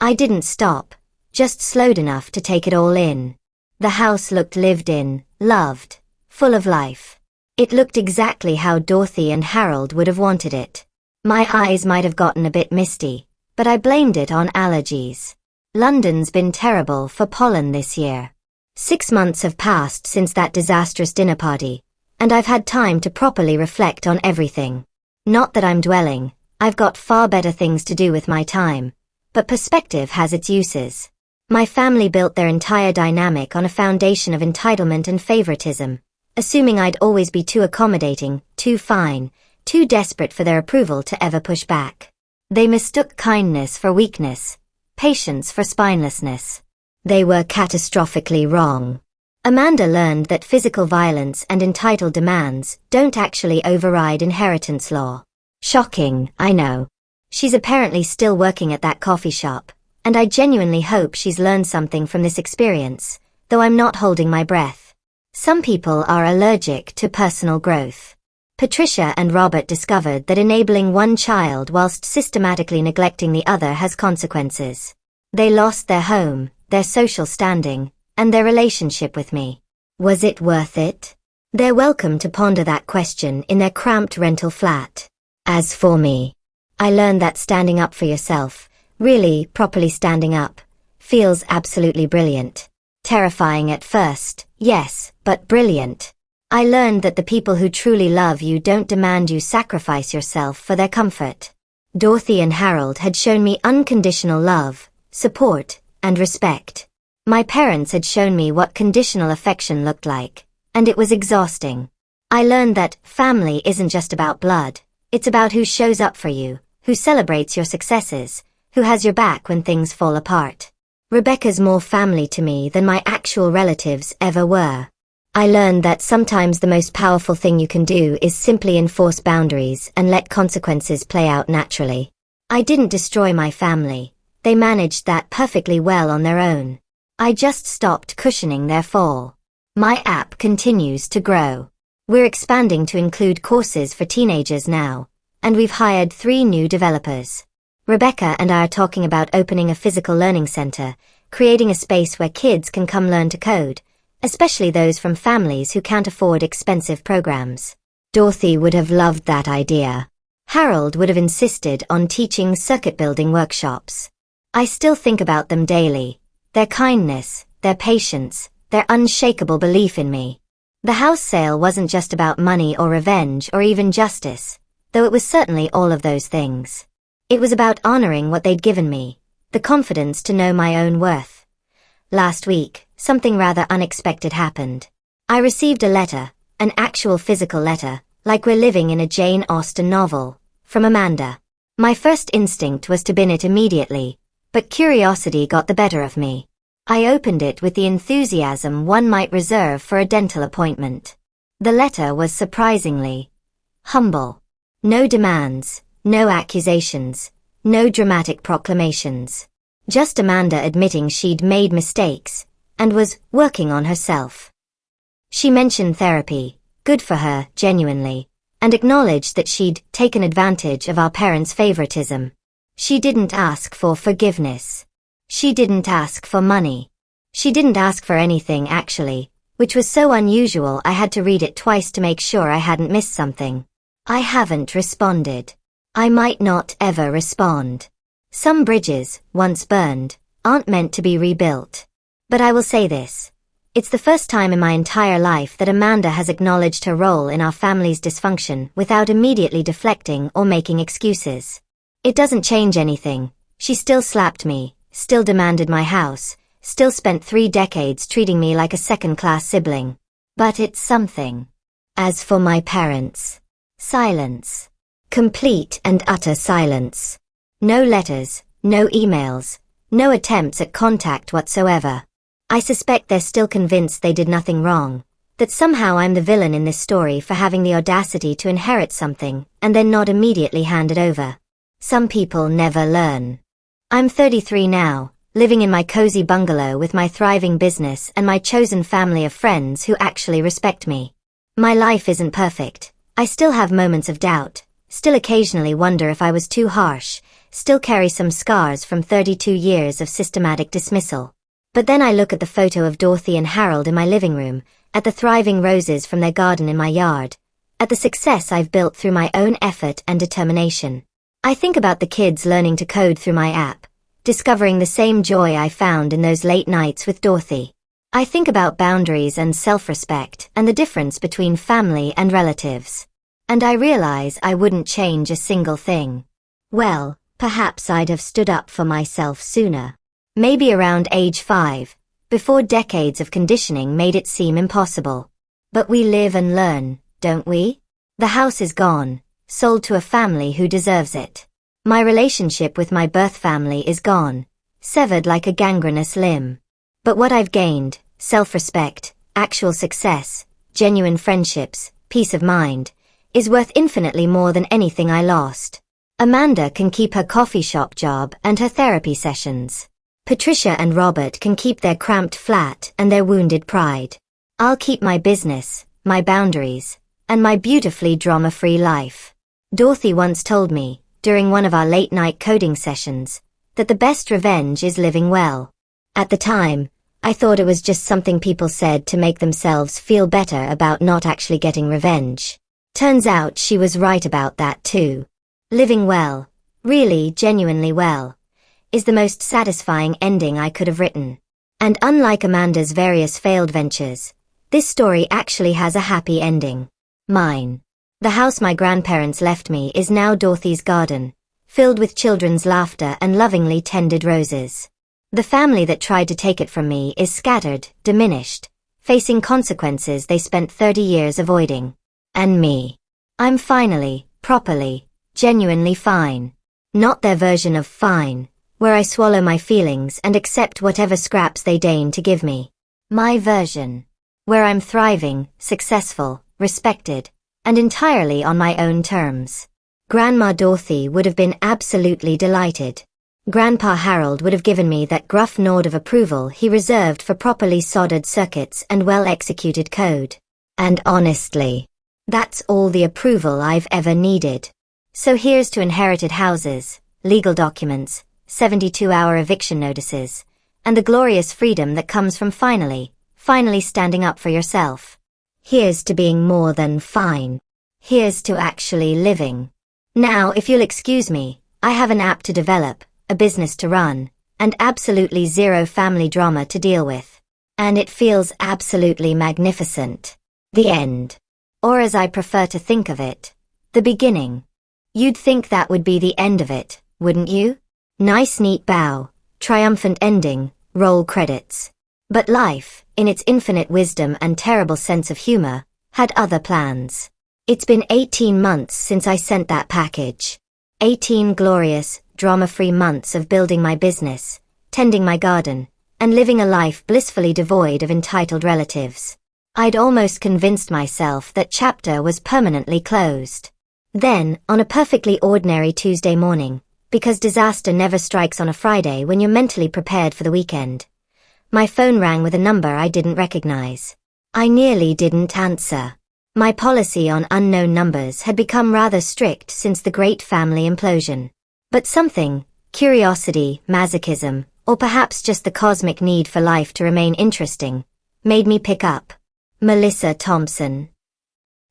I didn't stop, just slowed enough to take it all in. The house looked lived in, loved, full of life. It looked exactly how Dorothy and Harold would have wanted it. My eyes might have gotten a bit misty, but I blamed it on allergies. London's been terrible for pollen this year. 6 months have passed since that disastrous dinner party, and I've had time to properly reflect on everything. Not that I'm dwelling, I've got far better things to do with my time, but perspective has its uses. My family built their entire dynamic on a foundation of entitlement and favoritism, assuming I'd always be too accommodating, too fine, too desperate for their approval to ever push back. They mistook kindness for weakness, patience for spinelessness. They were catastrophically wrong. Amanda learned that physical violence and entitled demands don't actually override inheritance law. Shocking, I know. She's apparently still working at that coffee shop, and I genuinely hope she's learned something from this experience, though I'm not holding my breath. Some people are allergic to personal growth. Patricia and Robert discovered that enabling one child whilst systematically neglecting the other has consequences. They lost their home, their social standing, and their relationship with me. Was it worth it? They're welcome to ponder that question in their cramped rental flat. As for me, I learned that standing up for yourself, really properly standing up, feels absolutely brilliant. Terrifying at first, yes, but brilliant. I learned that the people who truly love you don't demand you sacrifice yourself for their comfort. Dorothy and Harold had shown me unconditional love, support, and respect. My parents had shown me what conditional affection looked like, and it was exhausting. I learned that family isn't just about blood, it's about who shows up for you, who celebrates your successes, who has your back when things fall apart. Rebecca's more family to me than my actual relatives ever were. I learned that sometimes the most powerful thing you can do is simply enforce boundaries and let consequences play out naturally. I didn't destroy my family. They managed that perfectly well on their own. I just stopped cushioning their fall. My app continues to grow. We're expanding to include courses for teenagers now, and we've hired 3 new developers. Rebecca and I are talking about opening a physical learning center, creating a space where kids can come learn to code, especially those from families who can't afford expensive programs. Dorothy would have loved that idea. Harold would have insisted on teaching circuit building workshops. I still think about them daily. Their kindness, their patience, their unshakable belief in me. The house sale wasn't just about money or revenge or even justice, though it was certainly all of those things. It was about honoring what they'd given me, the confidence to know my own worth. Last week, something rather unexpected happened. I received a letter, an actual physical letter, like we're living in a Jane Austen novel, from Amanda. My first instinct was to bin it immediately, but curiosity got the better of me. I opened it with the enthusiasm one might reserve for a dental appointment. The letter was surprisingly humble. No demands, no accusations, no dramatic proclamations. Just Amanda admitting she'd made mistakes, and was working on herself. She mentioned therapy, good for her, genuinely, and acknowledged that she'd taken advantage of our parents' favoritism. She didn't ask for forgiveness. She didn't ask for money. She didn't ask for anything actually, which was so unusual I had to read it twice to make sure I hadn't missed something. I haven't responded. I might not ever respond. Some bridges, once burned, aren't meant to be rebuilt. But I will say this. It's the first time in my entire life that Amanda has acknowledged her role in our family's dysfunction without immediately deflecting or making excuses. It doesn't change anything. She still slapped me, still demanded my house, still spent 3 decades treating me like a second-class sibling. But it's something. As for my parents, silence. Complete and utter silence. No letters, no emails, no attempts at contact whatsoever. I suspect they're still convinced they did nothing wrong, that somehow I'm the villain in this story for having the audacity to inherit something and then not immediately hand it over. Some people never learn. I'm 33 now, living in my cozy bungalow with my thriving business and my chosen family of friends who actually respect me. My life isn't perfect. I still have moments of doubt, still occasionally wonder if I was too harsh, still carry some scars from 32 years of systematic dismissal. But then I look at the photo of Dorothy and Harold in my living room, at the thriving roses from their garden in my yard, at the success I've built through my own effort and determination. I think about the kids learning to code through my app, discovering the same joy I found in those late nights with Dorothy. I think about boundaries and self-respect and the difference between family and relatives. And I realize I wouldn't change a single thing. Well, perhaps I'd have stood up for myself sooner. Maybe around age 5, before decades of conditioning made it seem impossible. But we live and learn, don't we? The house is gone, sold to a family who deserves it. My relationship with my birth family is gone, severed like a gangrenous limb. But what I've gained, self-respect, actual success, genuine friendships, peace of mind, is worth infinitely more than anything I lost. Amanda can keep her coffee shop job and her therapy sessions. Patricia and Robert can keep their cramped flat and their wounded pride. I'll keep my business, my boundaries, and my beautifully drama-free life. Dorothy once told me, during one of our late-night coding sessions, that the best revenge is living well. At the time, I thought it was just something people said to make themselves feel better about not actually getting revenge. Turns out she was right about that too. Living well, really genuinely well, is the most satisfying ending I could have written. And unlike Amanda's various failed ventures, this story actually has a happy ending. Mine. The house my grandparents left me is now Dorothy's garden, filled with children's laughter and lovingly tended roses. The family that tried to take it from me is scattered, diminished, facing consequences they spent 30 years avoiding. And me. I'm finally, properly, genuinely fine. Not their version of fine, where I swallow my feelings and accept whatever scraps they deign to give me. My version. Where I'm thriving, successful, respected, and entirely on my own terms. Grandma Dorothy would have been absolutely delighted. Grandpa Harold would have given me that gruff nod of approval he reserved for properly soldered circuits and well-executed code. And honestly, that's all the approval I've ever needed. So here's to inherited houses, legal documents, 72-hour eviction notices, and the glorious freedom that comes from finally standing up for yourself. Here's to being more than fine. Here's to actually living. Now, if you'll excuse me, I have an app to develop, a business to run, and absolutely zero family drama to deal with. And it feels absolutely magnificent. The end. Or as I prefer to think of it, the beginning. You'd think that would be the end of it, wouldn't you? Nice neat bow, triumphant ending, roll credits. But life, in its infinite wisdom and terrible sense of humor, had other plans. It's been 18 months since I sent that package. 18 glorious, drama-free months of building my business, tending my garden, and living a life blissfully devoid of entitled relatives. I'd almost convinced myself that chapter was permanently closed. Then, on a perfectly ordinary Tuesday morning, because disaster never strikes on a Friday when you're mentally prepared for the weekend, my phone rang with a number I didn't recognize. I nearly didn't answer. My policy on unknown numbers had become rather strict since the great family implosion. But something, curiosity, masochism, or perhaps just the cosmic need for life to remain interesting, made me pick up. Melissa Thompson.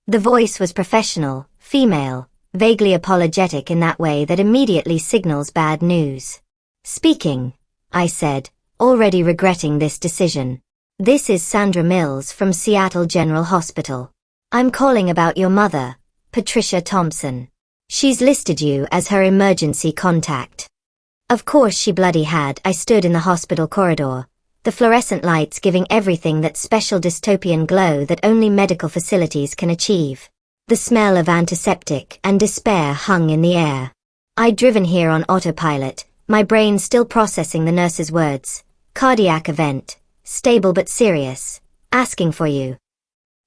The voice was professional, female, vaguely apologetic in that way that immediately signals bad news. Speaking, I said, already regretting this decision. This is Sandra Mills from Seattle General Hospital. I'm calling about your mother, Patricia Thompson. She's listed you as her emergency contact. Of course she bloody had. I stood in the hospital corridor, the fluorescent lights giving everything that special dystopian glow that only medical facilities can achieve. The smell of antiseptic and despair hung in the air. I'd driven here on autopilot, my brain still processing the nurse's words. Cardiac event, stable but serious, asking for you.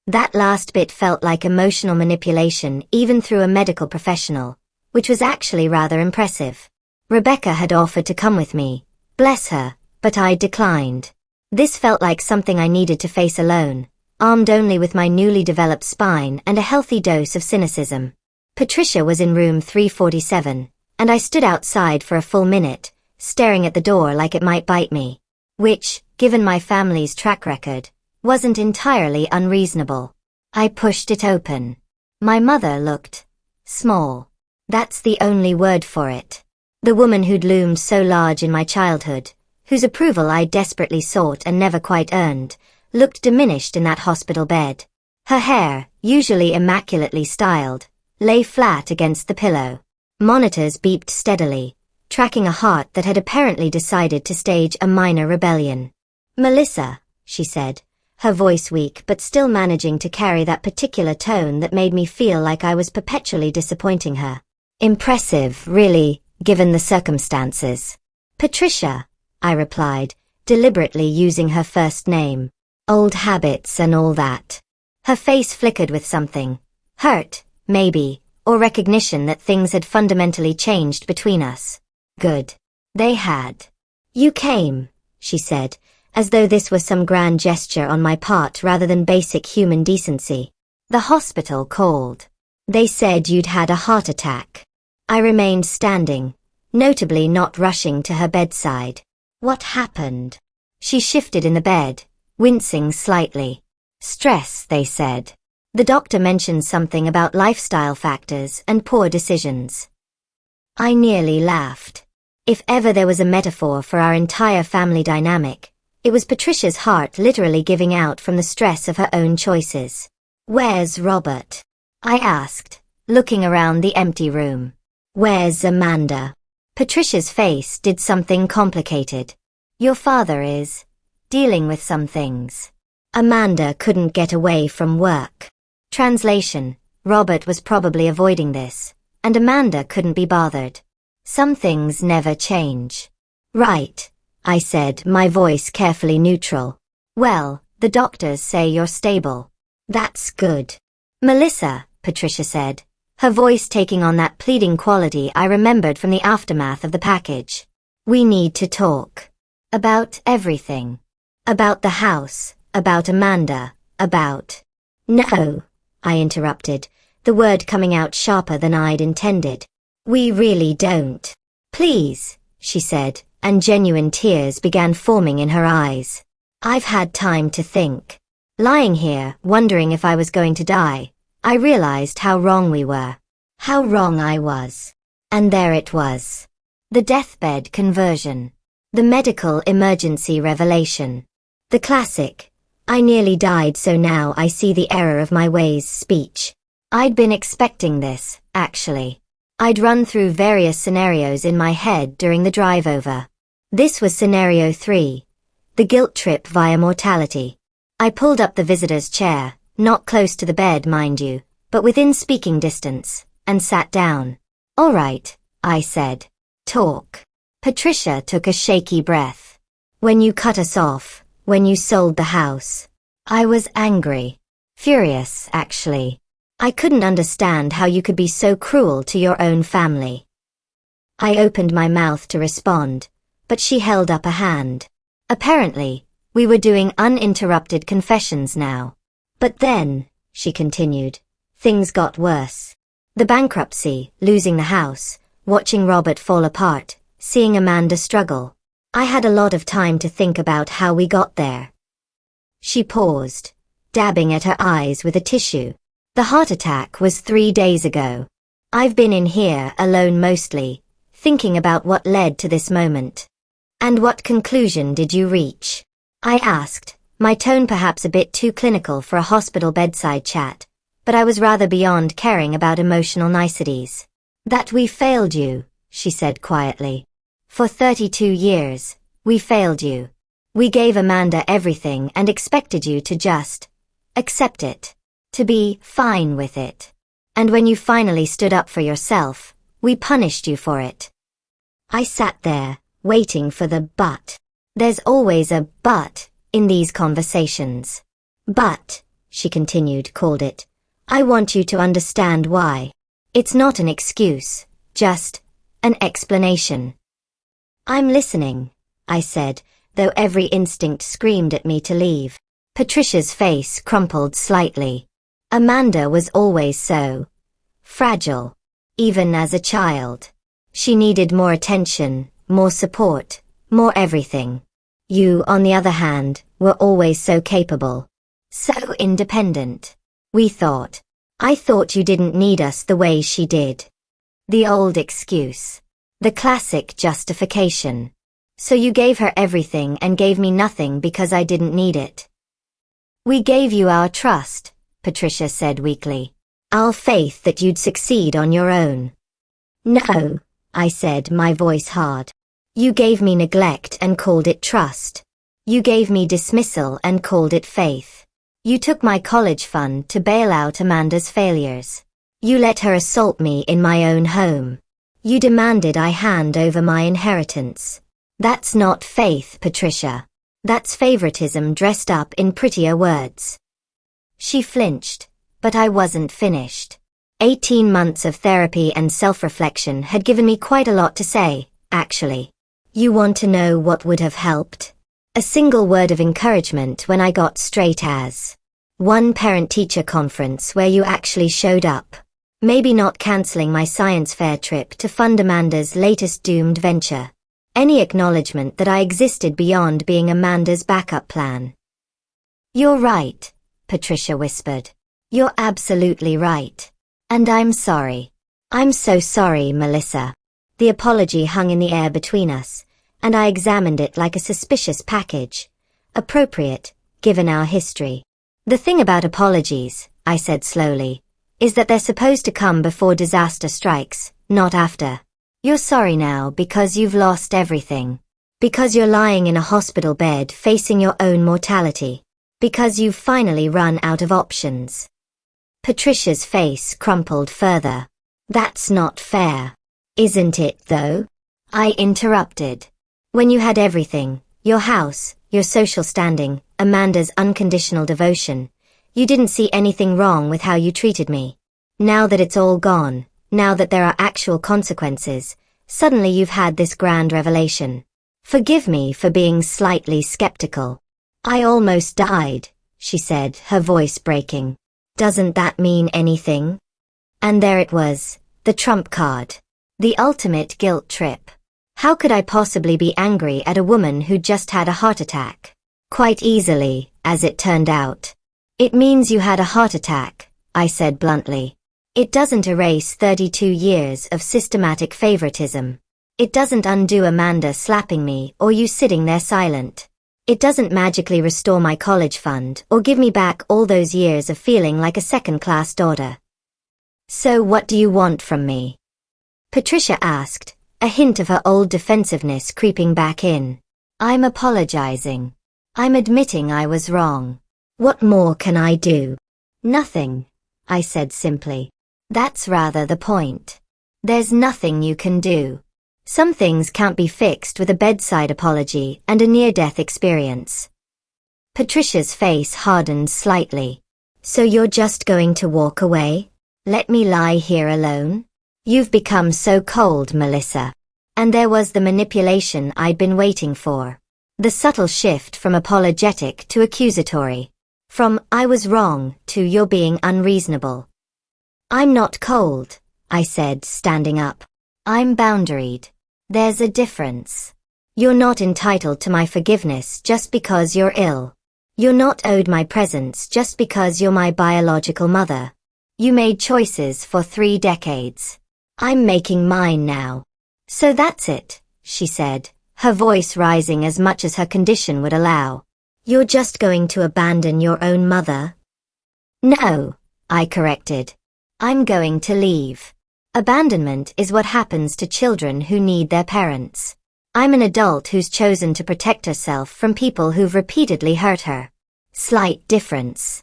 That last bit felt like emotional manipulation even through a medical professional, which was actually rather impressive. Rebecca had offered to come with me, bless her, but I declined. This felt like something I needed to face alone, armed only with my newly developed spine and a healthy dose of cynicism. Patricia was in room 347, and I stood outside for a full minute, staring at the door like it might bite me. Which, given my family's track record, wasn't entirely unreasonable. I pushed it open. My mother looked small. That's the only word for it. The woman who'd loomed so large in my childhood, whose approval I desperately sought and never quite earned, looked diminished in that hospital bed. Her hair, usually immaculately styled, lay flat against the pillow. Monitors beeped steadily, tracking a heart that had apparently decided to stage a minor rebellion. "Melissa," she said, her voice weak but still managing to carry that particular tone that made me feel like I was perpetually disappointing her. Impressive, really, given the circumstances. "Patricia," I replied, deliberately using her first name. "Old habits and all that." Her face flickered with something. Hurt, maybe, or recognition that things had fundamentally changed between us. Good. They had. "You came," she said, as though this was some grand gesture on my part rather than basic human decency. "The hospital called. They said you'd had a heart attack." I remained standing, notably not rushing to her bedside. "What happened?" She shifted in the bed, wincing slightly. "Stress," they said. The doctor mentioned something about lifestyle factors and poor decisions. I nearly laughed. If ever there was a metaphor for our entire family dynamic, it was Patricia's heart literally giving out from the stress of her own choices. "Where's Robert?" I asked, looking around the empty room. "Where's Amanda?" Patricia's face did something complicated. "Your father is dealing with some things. Amanda couldn't get away from work." Translation: Robert was probably avoiding this, and Amanda couldn't be bothered. Some things never change. "Right," I said, my voice carefully neutral. "Well, the doctors say you're stable." "That's good." "Melissa," Patricia said, her voice taking on that pleading quality I remembered from the aftermath of the package. "We need to talk. About everything. About the house, about Amanda, about—" "No," I interrupted, the word coming out sharper than I'd intended. "We really don't." "Please," she said, and genuine tears began forming in her eyes. "I've had time to think." Lying here, wondering if I was going to die, I realized how wrong we were. How wrong I was. And there it was. The deathbed conversion. The medical emergency revelation. The classic, "I nearly died so now I see the error of my ways" speech. I'd been expecting this, actually. I'd run through various scenarios in my head during the drive over. This was scenario 3, the guilt trip via mortality. I pulled up the visitor's chair, not close to the bed, mind you, but within speaking distance, and sat down. "All right," I said. "Talk." Patricia took a shaky breath. "When you cut us off, when you sold the house, I was angry. Furious, actually. I couldn't understand how you could be so cruel to your own family." I opened my mouth to respond, but she held up a hand. Apparently, we were doing uninterrupted confessions now. "But then, she continued, things got worse. The bankruptcy, losing the house, watching Robert fall apart, seeing Amanda struggle. I had a lot of time to think about how we got there. She paused, dabbing at her eyes with a tissue. The heart attack was 3 days ago. I've been in here alone mostly, thinking about what led to this moment. And what conclusion did you reach? I asked, my tone perhaps a bit too clinical for a hospital bedside chat, but I was rather beyond caring about emotional niceties. That we failed you, she said quietly. For 32 years, we failed you. We gave Amanda everything and expected you to just accept it, to be fine with it. And when you finally stood up for yourself, we punished you for it. I sat there, waiting for the but. There's always a but in these conversations. But, she continued, called it. I want you to understand why. It's not an excuse, just an explanation. I'm listening, I said, though every instinct screamed at me to leave. Patricia's face crumpled slightly. Amanda was always so fragile, even as a child. She needed more attention, more support, more everything. You, on the other hand, were always so capable, so independent. We thought. I thought you didn't need us the way she did. The old excuse. The classic justification. So you gave her everything and gave me nothing because I didn't need it. We gave you our trust, Patricia said weakly. Our faith that you'd succeed on your own. No, I said, my voice hard. You gave me neglect and called it trust. You gave me dismissal and called it faith. You took my college fund to bail out Amanda's failures. You let her assault me in my own home. You demanded I hand over my inheritance. That's not faith, Patricia. That's favoritism dressed up in prettier words. She flinched, but I wasn't finished. 18 months of therapy and self-reflection had given me quite a lot to say, actually. You want to know what would have helped? A single word of encouragement when I got straight A's. One parent-teacher conference where you actually showed up. Maybe not cancelling my science fair trip to fund Amanda's latest doomed venture. Any acknowledgement that I existed beyond being Amanda's backup plan. You're right, Patricia whispered. You're absolutely right. And I'm sorry. I'm so sorry, Melissa. The apology hung in the air between us, and I examined it like a suspicious package. Appropriate, given our history. The thing about apologies, I said slowly, is that they're supposed to come before disaster strikes, not after. You're sorry now because you've lost everything. Because you're lying in a hospital bed facing your own mortality. Because you've finally run out of options. Patricia's face crumpled further. That's not fair. Isn't it, though? I interrupted. When you had everything, your house, your social standing, Amanda's unconditional devotion, you didn't see anything wrong with how you treated me. Now that it's all gone, now that there are actual consequences, suddenly you've had this grand revelation. Forgive me for being slightly skeptical. I almost died, she said, her voice breaking. Doesn't that mean anything? And there it was, the trump card. The ultimate guilt trip. How could I possibly be angry at a woman who just had a heart attack? Quite easily, as it turned out. It means you had a heart attack, I said bluntly. It doesn't erase 32 years of systematic favoritism. It doesn't undo Amanda slapping me or you sitting there silent. It doesn't magically restore my college fund or give me back all those years of feeling like a second-class daughter. So what do you want from me? Patricia asked, a hint of her old defensiveness creeping back in. I'm apologizing. I'm admitting I was wrong. What more can I do? Nothing, I said simply. That's rather the point. There's nothing you can do. Some things can't be fixed with a bedside apology and a near-death experience. Patricia's face hardened slightly. So you're just going to walk away? Let me lie here alone? You've become so cold, Melissa. And there was the manipulation I'd been waiting for. The subtle shift from apologetic to accusatory. From "I was wrong" to "you're being unreasonable." "I'm not cold," I said, standing up. "I'm boundaried. There's a difference. You're not entitled to my forgiveness just because you're ill. You're not owed my presence just because you're my biological mother. You made choices for 3 decades. I'm making mine now. So that's it," she said, her voice rising as much as her condition would allow. "You're just going to abandon your own mother?" "No," I corrected. "I'm going to leave. Abandonment is what happens to children who need their parents. I'm an adult who's chosen to protect herself from people who've repeatedly hurt her. Slight difference."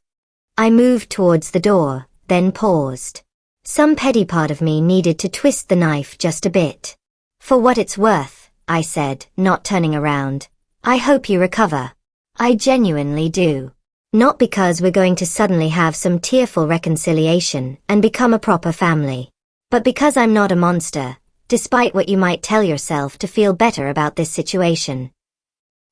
I moved towards the door, then paused. Some petty part of me needed to twist the knife just a bit. "For what it's worth," I said, not turning around, "I hope you recover. I genuinely do. Not because we're going to suddenly have some tearful reconciliation and become a proper family, but because I'm not a monster, despite what you might tell yourself to feel better about this situation."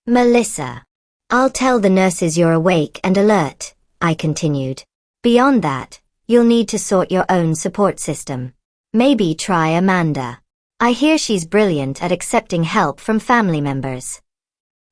"Melissa, I'll tell the nurses you're awake and alert," I continued. "Beyond that, you'll need to sort your own support system. Maybe try Amanda. I hear she's brilliant at accepting help from family members."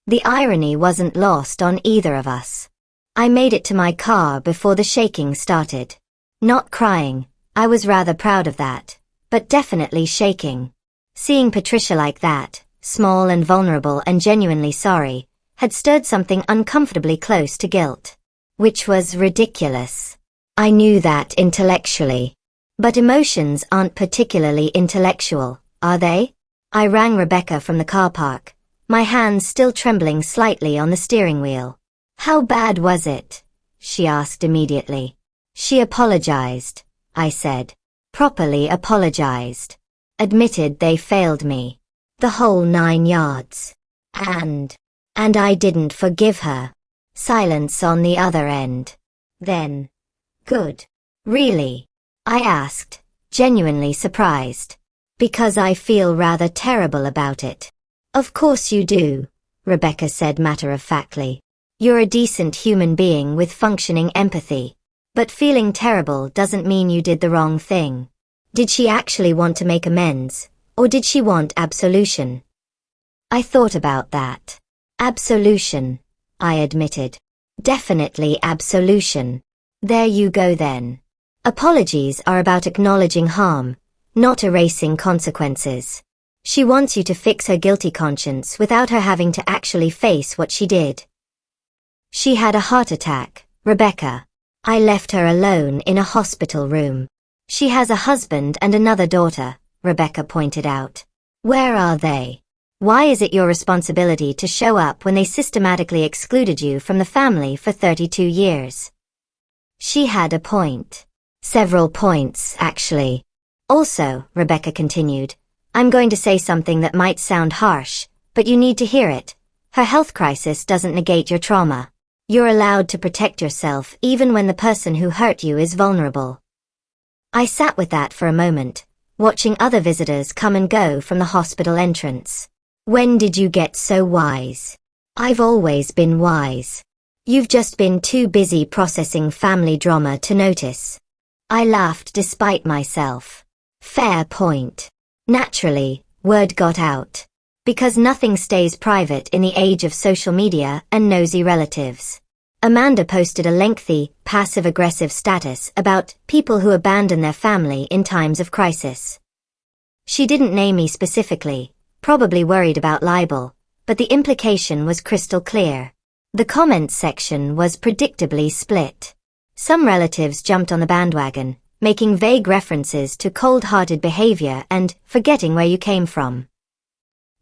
The irony wasn't lost on either of us. I made it to my car before the shaking started. Not crying, I was rather proud of that, but definitely shaking. Seeing Patricia like that, small and vulnerable and genuinely sorry, had stirred something uncomfortably close to guilt. Which was ridiculous. I knew that intellectually. But emotions aren't particularly intellectual, are they? I rang Rebecca from the car park, my hands still trembling slightly on the steering wheel. "How bad was it?" she asked immediately. "She apologized," I said. "Properly apologized. Admitted they failed me. The whole 9 yards. And I didn't forgive her." Silence on the other end. Then, "Good. Really?" I asked, genuinely surprised. "Because I feel rather terrible about it." "Of course you do," Rebecca said matter-of-factly. "You're a decent human being with functioning empathy. But feeling terrible doesn't mean you did the wrong thing. Did she actually want to make amends, or did she want absolution?" I thought about that. "Absolution," I admitted. "Definitely absolution." "There you go then. Apologies are about acknowledging harm, not erasing consequences. She wants you to fix her guilty conscience without her having to actually face what she did." "She had a heart attack, Rebecca. I left her alone in a hospital room." "She has a husband and another daughter," Rebecca pointed out. "Where are they? Why is it your responsibility to show up when they systematically excluded you from the family for 32 years? She had a point. Several points, actually. "Also," Rebecca continued, "I'm going to say something that might sound harsh, but you need to hear it. Her health crisis doesn't negate your trauma. You're allowed to protect yourself even when the person who hurt you is vulnerable." I sat with that for a moment, watching other visitors come and go from the hospital entrance. "When did you get so wise?" "I've always been wise. You've just been too busy processing family drama to notice." I laughed despite myself. Fair point. Naturally, word got out. Because nothing stays private in the age of social media and nosy relatives. Amanda posted a lengthy, passive-aggressive status about people who abandon their family in times of crisis. She didn't name me specifically, probably worried about libel, but the implication was crystal clear. The comments section was predictably split. Some relatives jumped on the bandwagon, making vague references to cold-hearted behavior and forgetting where you came from.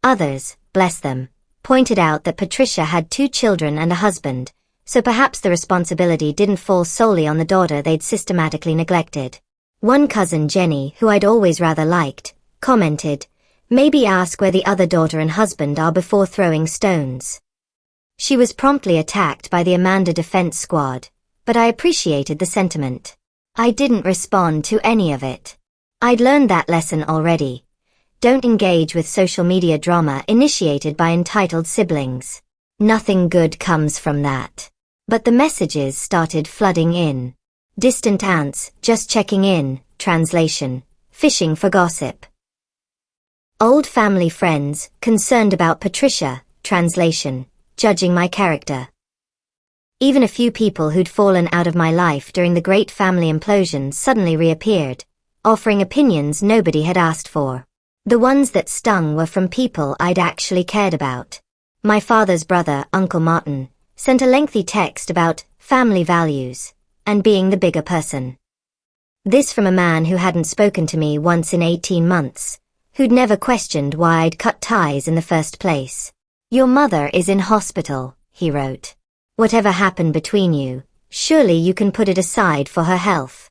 Others, bless them, pointed out that Patricia had 2 children and a husband, so perhaps the responsibility didn't fall solely on the daughter they'd systematically neglected. One cousin, Jenny, who I'd always rather liked, commented, "Maybe ask where the other daughter and husband are before throwing stones." She was promptly attacked by the Amanda Defense Squad, but I appreciated the sentiment. I didn't respond to any of it. I'd learned that lesson already. Don't engage with social media drama initiated by entitled siblings. Nothing good comes from that. But the messages started flooding in. Distant aunts, just checking in, translation, fishing for gossip. Old family friends, concerned about Patricia, translation, judging my character. Even a few people who'd fallen out of my life during the great family implosion suddenly reappeared, offering opinions nobody had asked for. The ones that stung were from people I'd actually cared about. My father's brother, Uncle Martin, sent a lengthy text about family values and being the bigger person. This from a man who hadn't spoken to me once in 18 months, who'd never questioned why I'd cut ties in the first place. Your mother is in hospital, he wrote. Whatever happened between you, surely you can put it aside for her health.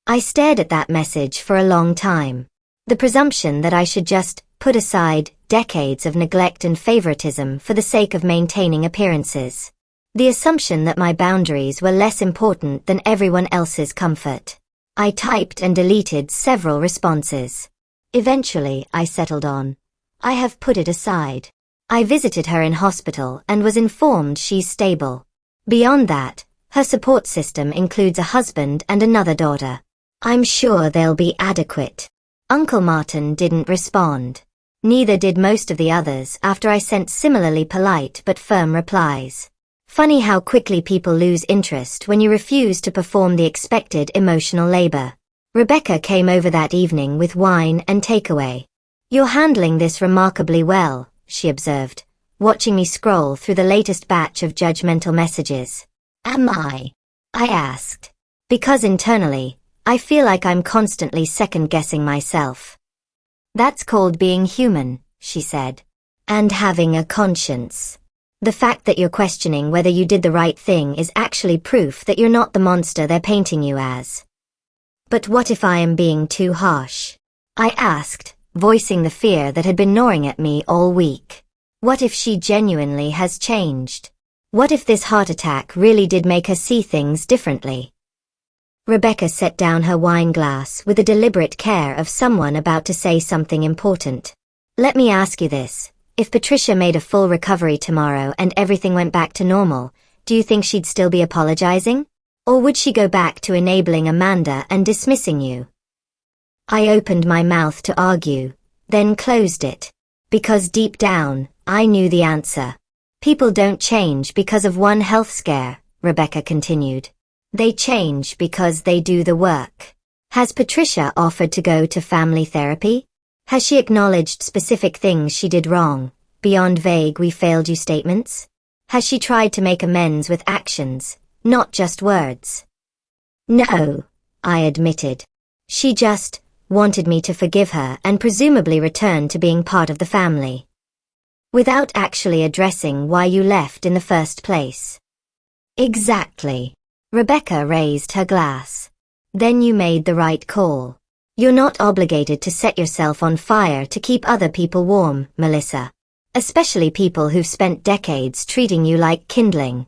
I stared at that message for a long time. The presumption that I should just put aside decades of neglect and favoritism for the sake of maintaining appearances. The assumption that my boundaries were less important than everyone else's comfort. I typed and deleted several responses. Eventually, I settled on, I have put it aside. I visited her in hospital and was informed she's stable. Beyond that, her support system includes a husband and another daughter. I'm sure they'll be adequate. Uncle Martin didn't respond. Neither did most of the others after I sent similarly polite but firm replies. Funny how quickly people lose interest when you refuse to perform the expected emotional labor. Rebecca came over that evening with wine and takeaway. You're handling this remarkably well, she observed, watching me scroll through the latest batch of judgmental messages. Am I? I asked. Because internally, I feel like I'm constantly second-guessing myself. That's called being human, she said. And having a conscience. The fact that you're questioning whether you did the right thing is actually proof that you're not the monster they're painting you as. But what if I am being too harsh? I asked, voicing the fear that had been gnawing at me all week. What if she genuinely has changed? What if this heart attack really did make her see things differently? Rebecca set down her wine glass with the deliberate care of someone about to say something important. Let me ask you this. If Patricia made a full recovery tomorrow and everything went back to normal, do you think she'd still be apologizing? Or would she go back to enabling Amanda and dismissing you? I opened my mouth to argue, then closed it. Because deep down, I knew the answer. People don't change because of one health scare, Rebecca continued. They change because they do the work. Has Patricia offered to go to family therapy? Has she acknowledged specific things she did wrong, beyond vague "we failed you" statements? Has she tried to make amends with actions, not just words? No, I admitted. She just wanted me to forgive her and presumably return to being part of the family. Without actually addressing why you left in the first place. Exactly. Rebecca raised her glass. Then you made the right call. You're not obligated to set yourself on fire to keep other people warm, Melissa. Especially people who've spent decades treating you like kindling.